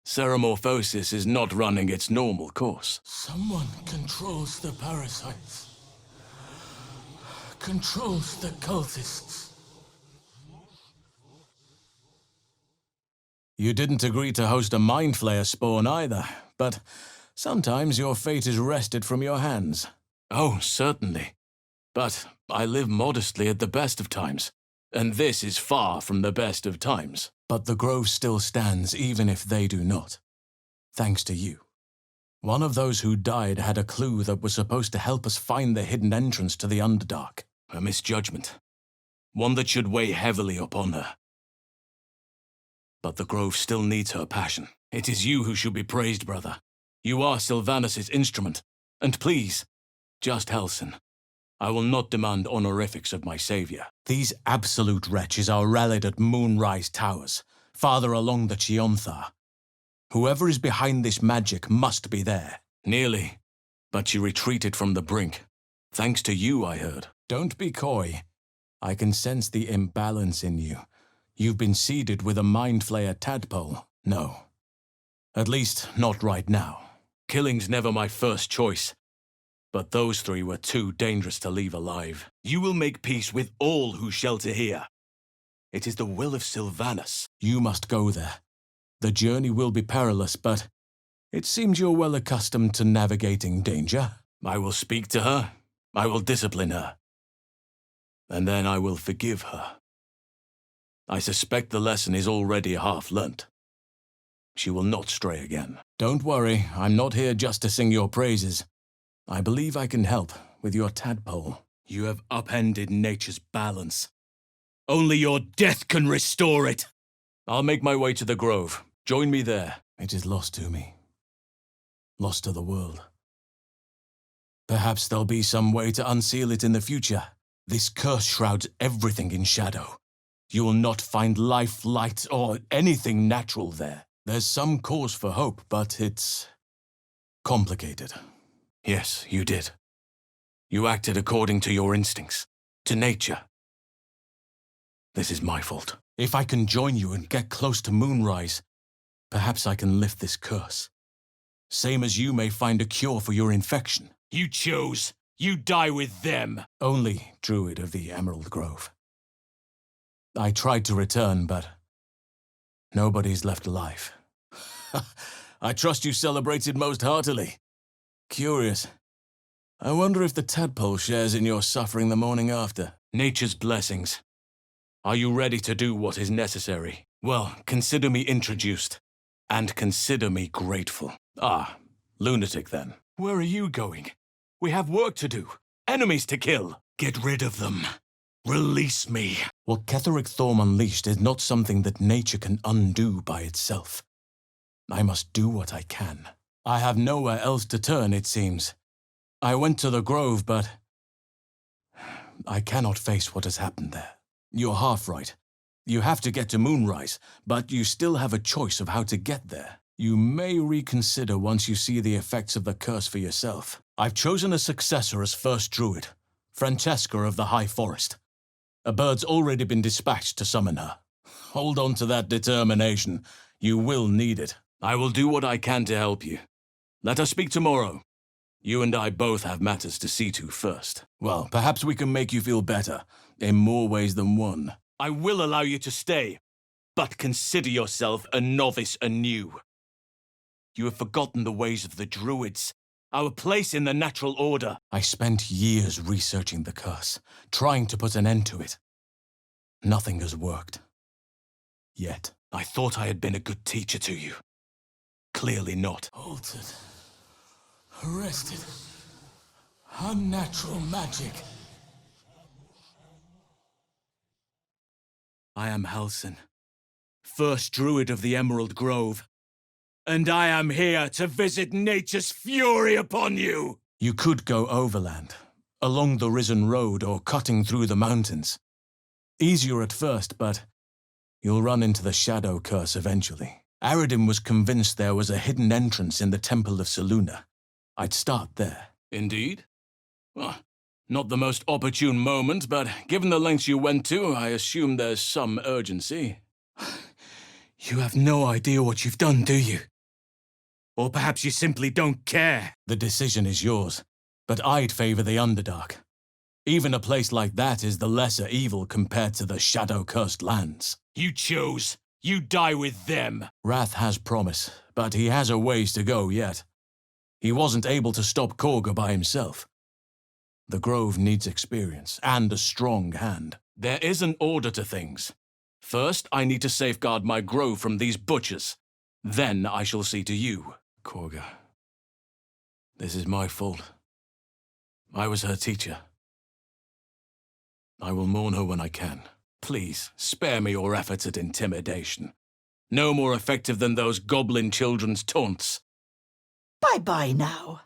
Ceremorphosis is not running its normal course. Someone controls the parasites. controls the cultists. You didn't agree to host a Mind Flayer spawn either, but sometimes your fate is wrested from your hands. Oh, certainly. But I live modestly at the best of times, and this is far from the best of times. But the grove still stands even if they do not. Thanks to you. One of those who died had a clue that was supposed to help us find the hidden entrance to the Underdark. A misjudgment. One that should weigh heavily upon her. But the grove still needs her passion. It is you who should be praised, brother. You are Sylvanus' instrument. And please, just Halsin. I will not demand honorifics of my savior. These absolute wretches are rallied at Moonrise Towers, farther along the Chionthar. Whoever is behind this magic must be there. Nearly, but she retreated from the brink. Thanks to you, I heard. Don't be coy. I can sense the imbalance in you. You've been seeded with a Mind Flayer tadpole. No. At least, not right now. Killing's never my first choice. But those three were too dangerous to leave alive. You will make peace with all who shelter here. It is the will of Sylvanus. You must go there. The journey will be perilous, but it seems you're well accustomed to navigating danger. I will speak to her. I will discipline her. And then I will forgive her. I suspect the lesson is already half learnt. She will not stray again. Don't worry, I'm not here just to sing your praises. I believe I can help with your tadpole. You have upended nature's balance. Only your death can restore it. I'll make my way to the grove. Join me there. It is lost to me. Lost to the world. Perhaps there'll be some way to unseal it in the future. This curse shrouds everything in shadow. You will not find life, light, or anything natural there. There's some cause for hope, but it's complicated. Yes, you did. You acted according to your instincts, to nature. This is my fault. If I can join you and get close to Moonrise, perhaps I can lift this curse. Same as you may find a cure for your infection. You chose. You die with them. Only Druid of the Emerald Grove. I tried to return, but nobody's left alive. I trust you celebrated most heartily. Curious. I wonder if the tadpole shares in your suffering the morning after. Nature's blessings. Are you ready to do what is necessary? Well, consider me introduced. And consider me grateful. Ah, lunatic then. Where are you going? We have work to do. Enemies to kill. Get rid of them. Release me. What Ketheric Thorm unleashed is not something that nature can undo by itself. I must do what I can. I have nowhere else to turn, it seems. I went to the grove, but I cannot face what has happened there. You're half right. You have to get to Moonrise, but you still have a choice of how to get there. You may reconsider once you see the effects of the curse for yourself. I've chosen a successor as first druid, Francesca of the High Forest. A bird's already been dispatched to summon her. Hold on to that determination. You will need it. I will do what I can to help you. Let us speak tomorrow. You and I both have matters to see to first. Well, perhaps we can make you feel better, in more ways than one. I will allow you to stay, but consider yourself a novice anew. You have forgotten the ways of the druids, our place in the natural order. I spent years researching the curse, trying to put an end to it. Nothing has worked. Yet, I thought I had been a good teacher to you. Clearly not. Altered. Arrested. Unnatural magic. I am Halsin, first druid of the Emerald Grove, and I am here to visit nature's fury upon you! You could go overland, along the Risen Road or cutting through the mountains. Easier at first, but you'll run into the shadow curse eventually. Aradin was convinced there was a hidden entrance in the Temple of Selûne. I'd start there. Indeed? Well, not the most opportune moment, but given the lengths you went to, I assume there's some urgency. You have no idea what you've done, do you? Or perhaps you simply don't care. The decision is yours, but I'd favor the Underdark. Even a place like that is the lesser evil compared to the shadow-cursed lands. You chose. You die with them. Wrath has promise, but he has a ways to go yet. He wasn't able to stop Kagha by himself. The Grove needs experience and a strong hand. There is an order to things. First, I need to safeguard my Grove from these butchers. Then I shall see to you, Kagha. This is my fault. I was her teacher. I will mourn her when I can. Please, spare me your efforts at intimidation. No more effective than those goblin children's taunts. Bye-bye now.